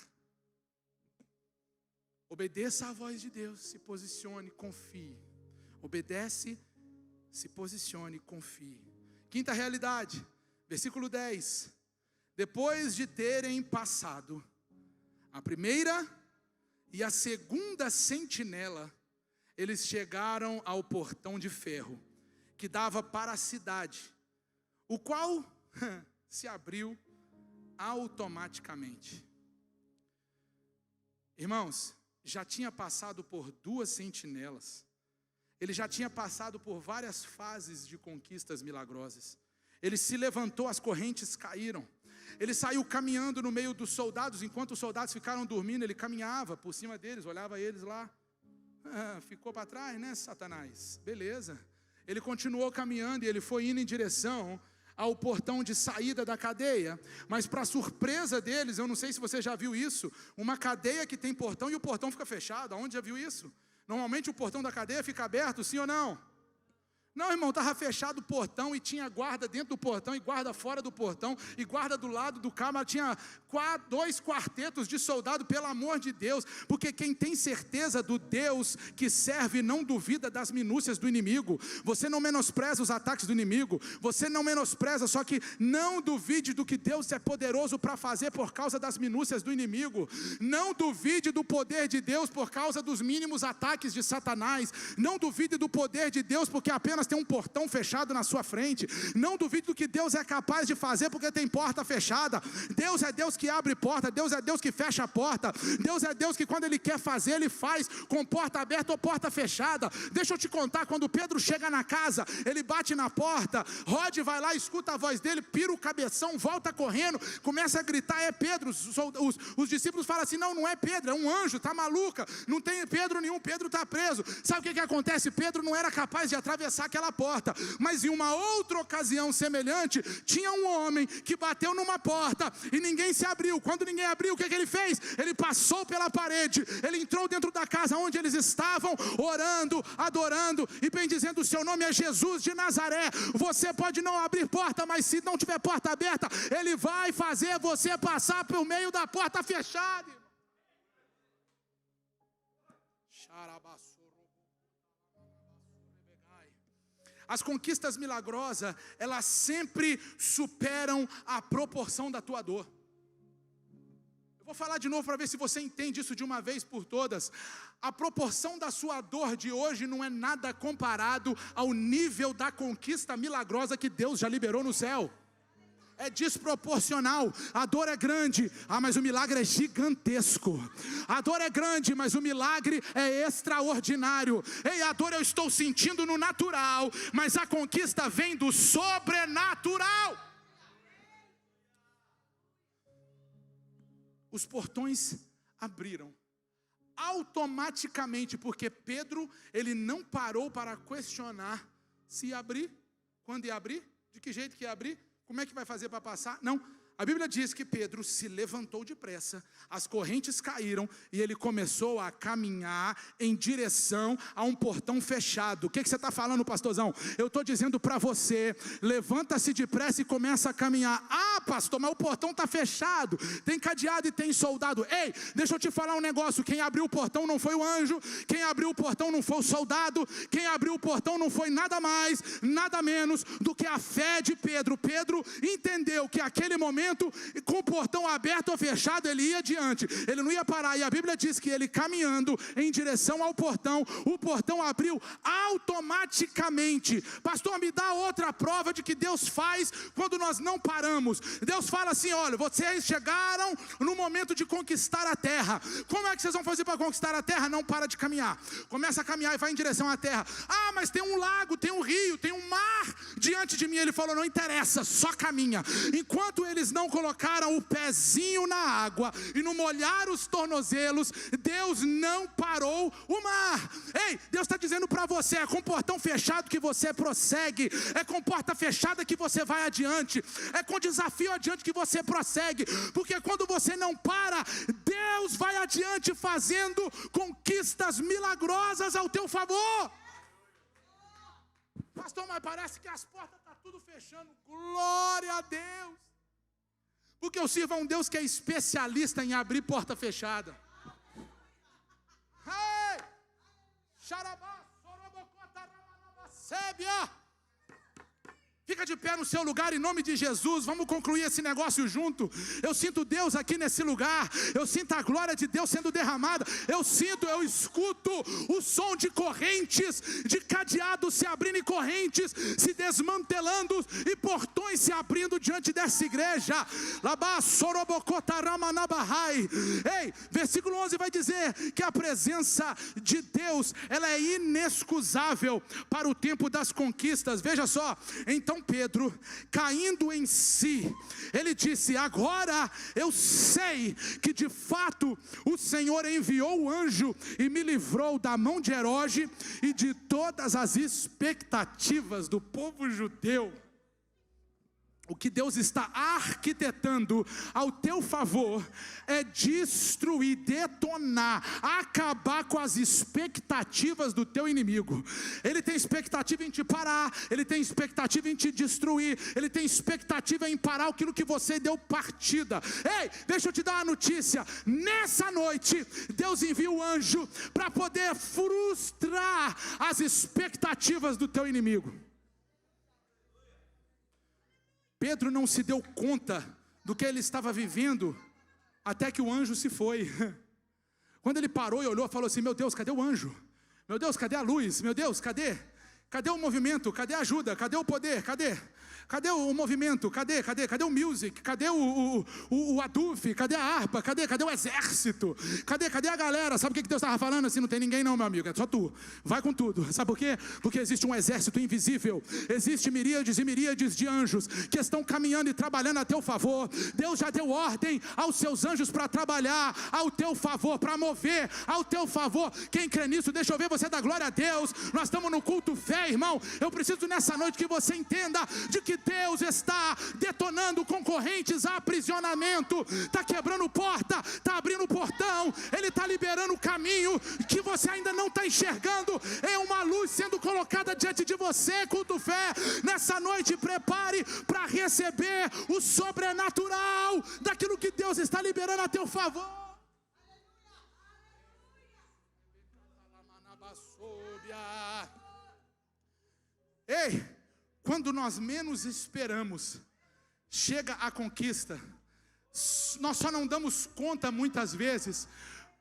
Obedeça à voz de Deus, se posicione, confie. Obedece, se posicione, confie. Quinta realidade, versículo 10. Depois de terem passado a primeira e a segunda sentinela, eles chegaram ao portão de ferro, que dava para a cidade, o qual se abriu automaticamente. Irmãos, já tinha passado por 2 sentinelas, ele já tinha passado por várias fases de conquistas milagrosas. Ele se levantou, as correntes caíram. Ele saiu caminhando no meio dos soldados, enquanto os soldados ficaram dormindo, ele caminhava por cima deles, olhava eles lá. Ficou para trás, né, Satanás? Beleza. Ele continuou caminhando e ele foi indo em direção ao portão de saída da cadeia. Mas para surpresa deles, eu não sei se você já viu isso, uma cadeia que tem portão e o portão fica fechado. Aonde já viu isso? Normalmente o portão da cadeia fica aberto, sim ou não? Não, irmão, estava fechado o portão e tinha guarda dentro do portão e guarda fora do portão e guarda do lado do carro. Tinha 2 quartetos de soldado, pelo amor de Deus, porque quem tem certeza do Deus que serve não duvida das minúcias do inimigo. Você não menospreza os ataques do inimigo, você não menospreza, só que não duvide do que Deus é poderoso para fazer por causa das minúcias do inimigo. Não duvide do poder de Deus por causa dos mínimos ataques de Satanás. Não duvide do poder de Deus porque apenas tem um portão fechado na sua frente. Não duvide do que Deus é capaz de fazer porque tem porta fechada. Deus é Deus que abre porta, Deus é Deus que fecha a porta, Deus é Deus que quando Ele quer fazer, Ele faz com porta aberta ou porta fechada. Deixa eu te contar, quando Pedro chega na casa, ele bate na porta, Rod vai lá, escuta a voz dele, pira o cabeção, volta correndo, começa a gritar: é Pedro. Os discípulos falam assim: não é Pedro, é um anjo, tá maluca, não tem Pedro nenhum, Pedro está preso. Sabe o que acontece? Pedro não era capaz de atravessar aquela porta, mas em uma outra ocasião semelhante, tinha um homem que bateu numa porta e ninguém se abriu. Quando ninguém abriu, o que ele fez? Ele passou pela parede, ele entrou dentro da casa onde eles estavam, orando, adorando e bendizendo: o seu nome é Jesus de Nazaré. Você pode não abrir porta, mas se não tiver porta aberta, Ele vai fazer você passar por meio da porta fechada. As conquistas milagrosas, elas sempre superam a proporção da tua dor. Eu vou falar de novo para ver se você entende isso de uma vez por todas. A proporção da sua dor de hoje não é nada comparado ao nível da conquista milagrosa que Deus já liberou no céu. É desproporcional. A dor é grande, mas o milagre é gigantesco. A dor é grande, mas o milagre é extraordinário. Ei, a dor eu estou sentindo no natural, mas a conquista vem do sobrenatural. Os portões abriram automaticamente, porque Pedro, ele não parou para questionar se ia abrir, quando ia abrir, de que jeito que ia abrir, como é que vai fazer para passar? Não, A Bíblia diz que Pedro se levantou depressa, as correntes caíram e ele começou a caminhar em direção a um portão fechado. O que você está falando, pastorzão? Eu estou dizendo para você, levanta-se depressa e começa a caminhar. Ah, pastor, mas o portão está fechado, tem cadeado e tem soldado. Ei, deixa eu te falar um negócio, quem abriu o portão não foi o anjo, quem abriu o portão não foi o soldado, quem abriu o portão não foi nada mais, nada menos do que a fé de Pedro. Pedro entendeu que aquele momento, com o portão aberto ou fechado, ele ia adiante, ele não ia parar. E a Bíblia diz que ele, caminhando em direção ao portão, o portão abriu automaticamente. Pastor, me dá outra prova de que Deus faz quando nós não paramos. Deus fala assim: olha, vocês chegaram no momento de conquistar a terra. Como é que vocês vão fazer para conquistar a terra? Não para de caminhar, começa a caminhar e vai em direção à terra. Ah, mas tem um lago, tem um rio, tem um mar diante de mim. Ele falou: não interessa, só caminha. Enquanto eles não colocaram o pezinho na água e não molharam os tornozelos, Deus não parou o mar. Ei, Deus está dizendo para você: é com portão fechado que você prossegue, é com porta fechada que você vai adiante, é com desafio adiante que você prossegue, porque quando você não para, Deus vai adiante fazendo conquistas milagrosas ao teu favor. Pastor, mas parece que as portas estão tudo fechando. Glória a Deus, porque eu sirvo a um Deus que é especialista em abrir porta fechada. Hey! Fica de pé no seu lugar em nome de Jesus. Vamos concluir esse negócio junto. Eu sinto Deus aqui nesse lugar. Eu sinto a glória de Deus sendo derramada. Eu escuto o som de correntes, de cadeados se abrindo e correntes se desmantelando e portões se abrindo diante dessa igreja. Ei, versículo 11 vai dizer que a presença de Deus, ela é inexcusável para o tempo das conquistas. Veja só, então Pedro, caindo em si, ele disse: agora eu sei que de fato o Senhor enviou o anjo e me livrou da mão de Herodes e de todas as expectativas do povo judeu. O que Deus está arquitetando ao teu favor é destruir, detonar, acabar com as expectativas do teu inimigo. Ele tem expectativa em te parar, ele tem expectativa em te destruir, ele tem expectativa em parar aquilo que você deu partida. Ei, deixa eu te dar uma notícia: nessa noite Deus envia o anjo para poder frustrar as expectativas do teu inimigo. Pedro não se deu conta do que ele estava vivendo até que o anjo se foi. Quando ele parou e olhou, falou assim: meu Deus, cadê o anjo? Meu Deus, cadê a luz? Meu Deus, cadê? Cadê o movimento? Cadê a ajuda? Cadê o poder? Cadê? Cadê o movimento? Cadê o music? Cadê o aduf? Cadê a harpa? Cadê o exército? Cadê a galera? Sabe o que Deus estava falando? Assim, não tem ninguém não, meu amigo, é só tu. Vai com tudo. Sabe por quê? Porque existe um exército invisível. Existe miríades e miríades de anjos que estão caminhando e trabalhando a teu favor. Deus já deu ordem aos seus anjos para trabalhar ao teu favor, para mover ao teu favor. Quem crê nisso, deixa eu ver você dar glória a Deus. Nós estamos no culto fé, irmão. Eu preciso nessa noite que você entenda de que Deus está detonando concorrentes a aprisionamento, está quebrando porta, está abrindo portão, Ele está liberando o caminho que você ainda não está enxergando. É uma luz sendo colocada diante de você, culto fé. Nessa noite, prepare para receber o sobrenatural daquilo que Deus está liberando a teu favor. Ei, quando nós menos esperamos, chega a conquista. Nós só não damos conta muitas vezes,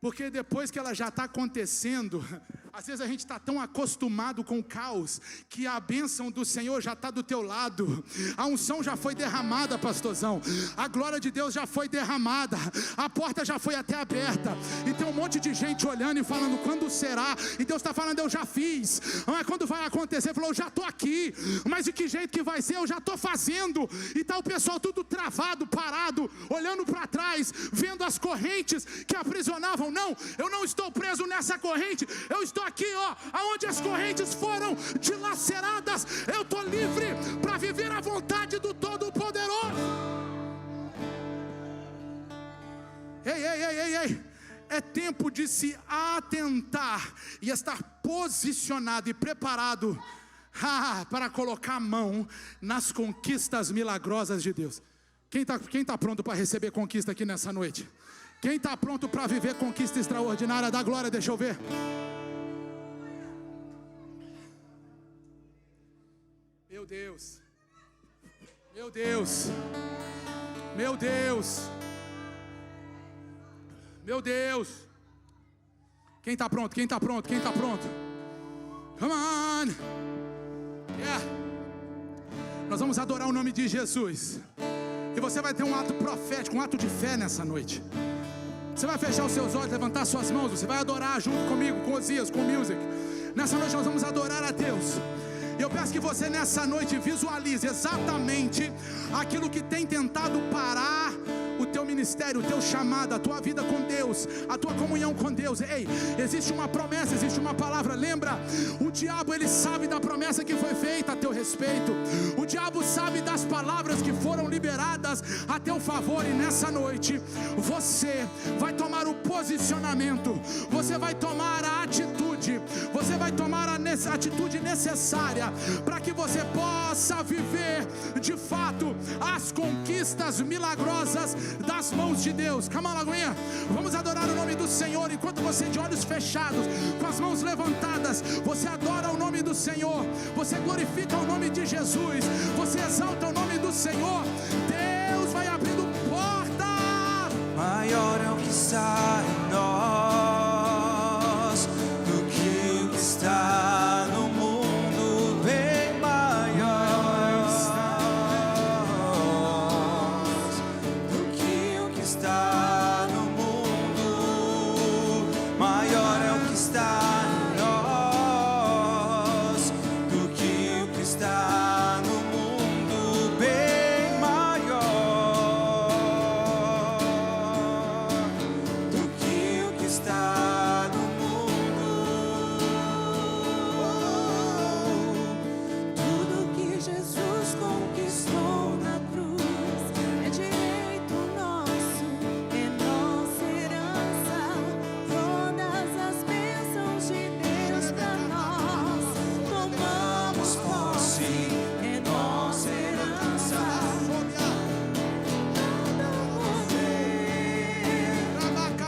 porque depois que ela já está acontecendo, às vezes a gente está tão acostumado com o caos, que a bênção do Senhor já está do teu lado. A unção já foi derramada, pastorzão. A glória de Deus já foi derramada. A porta já foi até aberta. E tem um monte de gente olhando e falando: quando será? E Deus está falando: eu já fiz. Mas quando vai acontecer? Ele falou: eu já estou aqui. Mas de que jeito que vai ser? Eu já estou fazendo. E está o pessoal tudo travado, parado, olhando para trás, vendo as correntes que aprisionavam. Não, eu não estou preso nessa corrente. Eu estou aqui, ó, aonde as correntes foram dilaceradas. Eu estou livre para viver a vontade do Todo-Poderoso. é tempo de se atentar e estar posicionado e preparado para colocar a mão nas conquistas milagrosas de Deus. Quem tá pronto para receber conquista aqui nessa noite? Quem está pronto para viver conquista extraordinária? Dá glória, deixa eu ver. Meu Deus, meu Deus, meu Deus, meu Deus. Quem está pronto? Quem está pronto? Quem está pronto? Come on. Yeah. Nós vamos adorar o nome de Jesus. E você vai ter um ato profético, um ato de fé nessa noite. Você vai fechar os seus olhos, levantar suas mãos. Você vai adorar junto comigo, com Osias, com Music. Nessa noite nós vamos adorar a Deus. E eu peço que você nessa noite visualize exatamente aquilo que tem tentado parar o teu ministério, o teu chamado, a tua vida com Deus, a tua comunhão com Deus. Ei, existe uma promessa, existe uma palavra. Lembra, o diabo ele sabe da promessa que foi feita a teu respeito. O diabo sabe das palavras que foram liberadas a teu favor. E nessa noite você vai tomar o posicionamento, você vai tomar a atitude, você vai tomar a atitude necessária para que você possa viver de fato as conquistas milagrosas das mãos de Deus. Calma, Lagoinha, vamos adorar o nome do Senhor. Enquanto você de olhos fechados, com as mãos levantadas, você adora o nome do Senhor, você glorifica o nome de Jesus, você exalta o nome do Senhor. Deus vai abrindo porta. Maior é o que está em nós do que o que está no mundo, bem maior do que o que está no mundo. Maior é o que está em nós do que o que está no mundo, bem maior do que o que está no mundo. Tudo que Jesus conquistou na cruz é direito nosso, é nossa herança. Todas as bênçãos de Deus pra nós, tomamos posse, é nossa herança.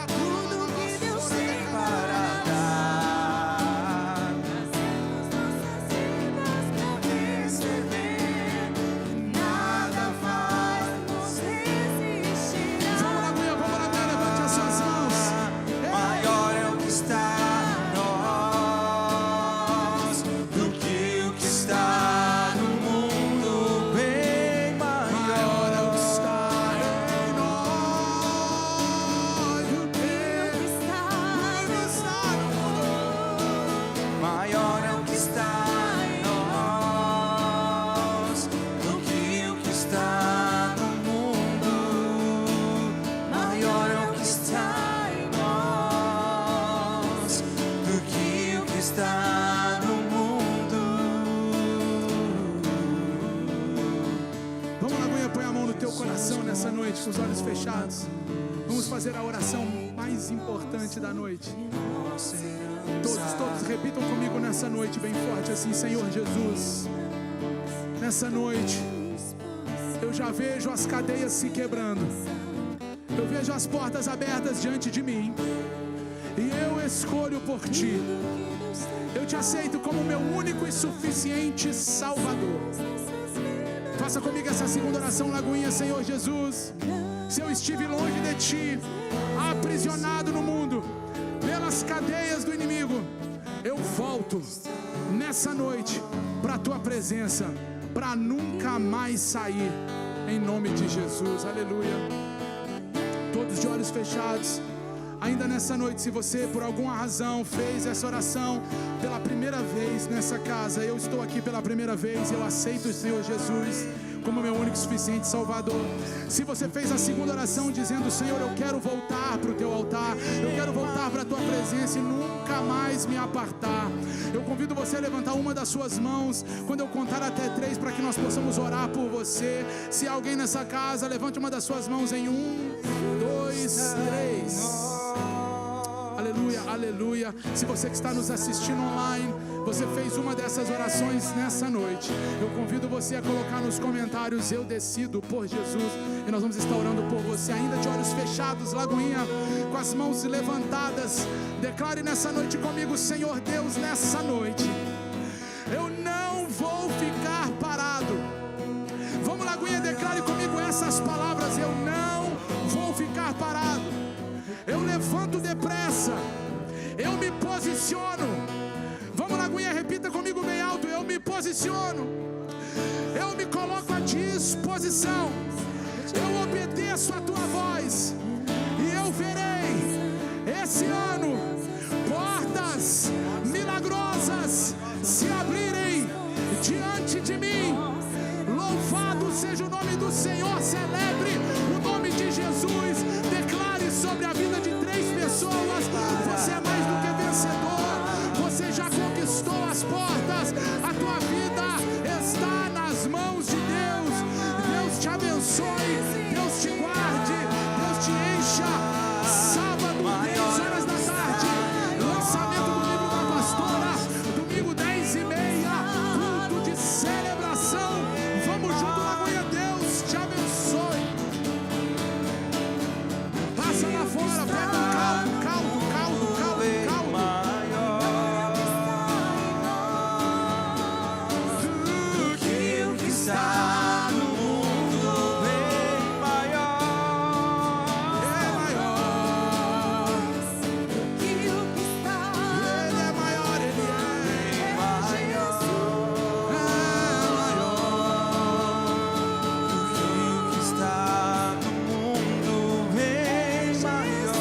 Tudo que Deus tem para dar, trazemos nossas vidas pra receber. Nada vai nos resistir. Vamos, Lagoinha, levante as suas mãos. Maior é o que está em nós do que o que está no mundo, bem Maior é o que maior. está em nós do que Maior é o que está em nós do que o que está no mundo. Maior é o que está em nós do que o que está no mundo. Vamos, Lagoinha, põe a mão no teu coração nessa noite, com os olhos fechados. Vamos fazer a oração mais importante da noite. Todos repitam comigo nessa noite, bem forte assim: Senhor Jesus, nessa noite eu já vejo as cadeias se quebrando, eu vejo as portas abertas diante de mim, e eu escolho por Ti. Eu Te aceito como meu único e suficiente Salvador. Faça comigo essa segunda oração, Lagoinha. Senhor Jesus, se eu estive longe de Ti, aprisionado no mundo, pelas cadeias do inimigo, eu volto nessa noite para a Tua presença, para nunca mais sair, em nome de Jesus. Aleluia. Todos de olhos fechados. Ainda nessa noite, se você por alguma razão fez essa oração pela primeira vez nessa casa, eu estou aqui pela primeira vez, eu aceito o Senhor Jesus como meu único e suficiente Salvador. Se você fez a segunda oração dizendo: Senhor, eu quero voltar para o Teu altar, eu quero voltar para a Tua presença e nunca mais me apartar, eu convido você a levantar uma das suas mãos quando eu contar até 3, para que nós possamos orar por você. Se há alguém nessa casa, levante uma das suas mãos em 1, 2, 3. Aleluia, aleluia. Se você que está nos assistindo online, você fez uma dessas orações nessa noite, eu convido você a colocar nos comentários: eu decido por Jesus. E nós vamos estar orando por você, ainda de olhos fechados, Lagoinha, com as mãos levantadas. Declare nessa noite comigo: Senhor Deus, nessa noite eu não vou ficar parado. Vamos, Lagoinha, declare comigo essas palavras: eu não vou ficar parado. Eu levanto depressa, eu me posiciono. Vamos, Lagoinha, repita comigo bem alto: eu me posiciono, eu me coloco à disposição, eu obedeço a tua voz, e eu verei esse ano portas milagrosas se abrirem diante de mim. Louvado seja o nome do Senhor, celebre o nome de Jesus. Declare sobre a vida de 3 pessoas: você é mais do que vencedor, você já conquistou as portas, a tua vida está nas mãos de Deus. Deus te abençoe, Deus te guarde, Deus te encha. Sábado, 10 horas da tarde, lançamento do livro da pastora. Domingo, 10h30, culto de celebração. Vamos junto, Lagoinha. Deus te abençoe. Passa lá fora, pega um caldo. Do que o que está no mundo bem maior. É maior. Que o que está Ele é maior, Ele é maior. Do que o que está no mundo bem maior.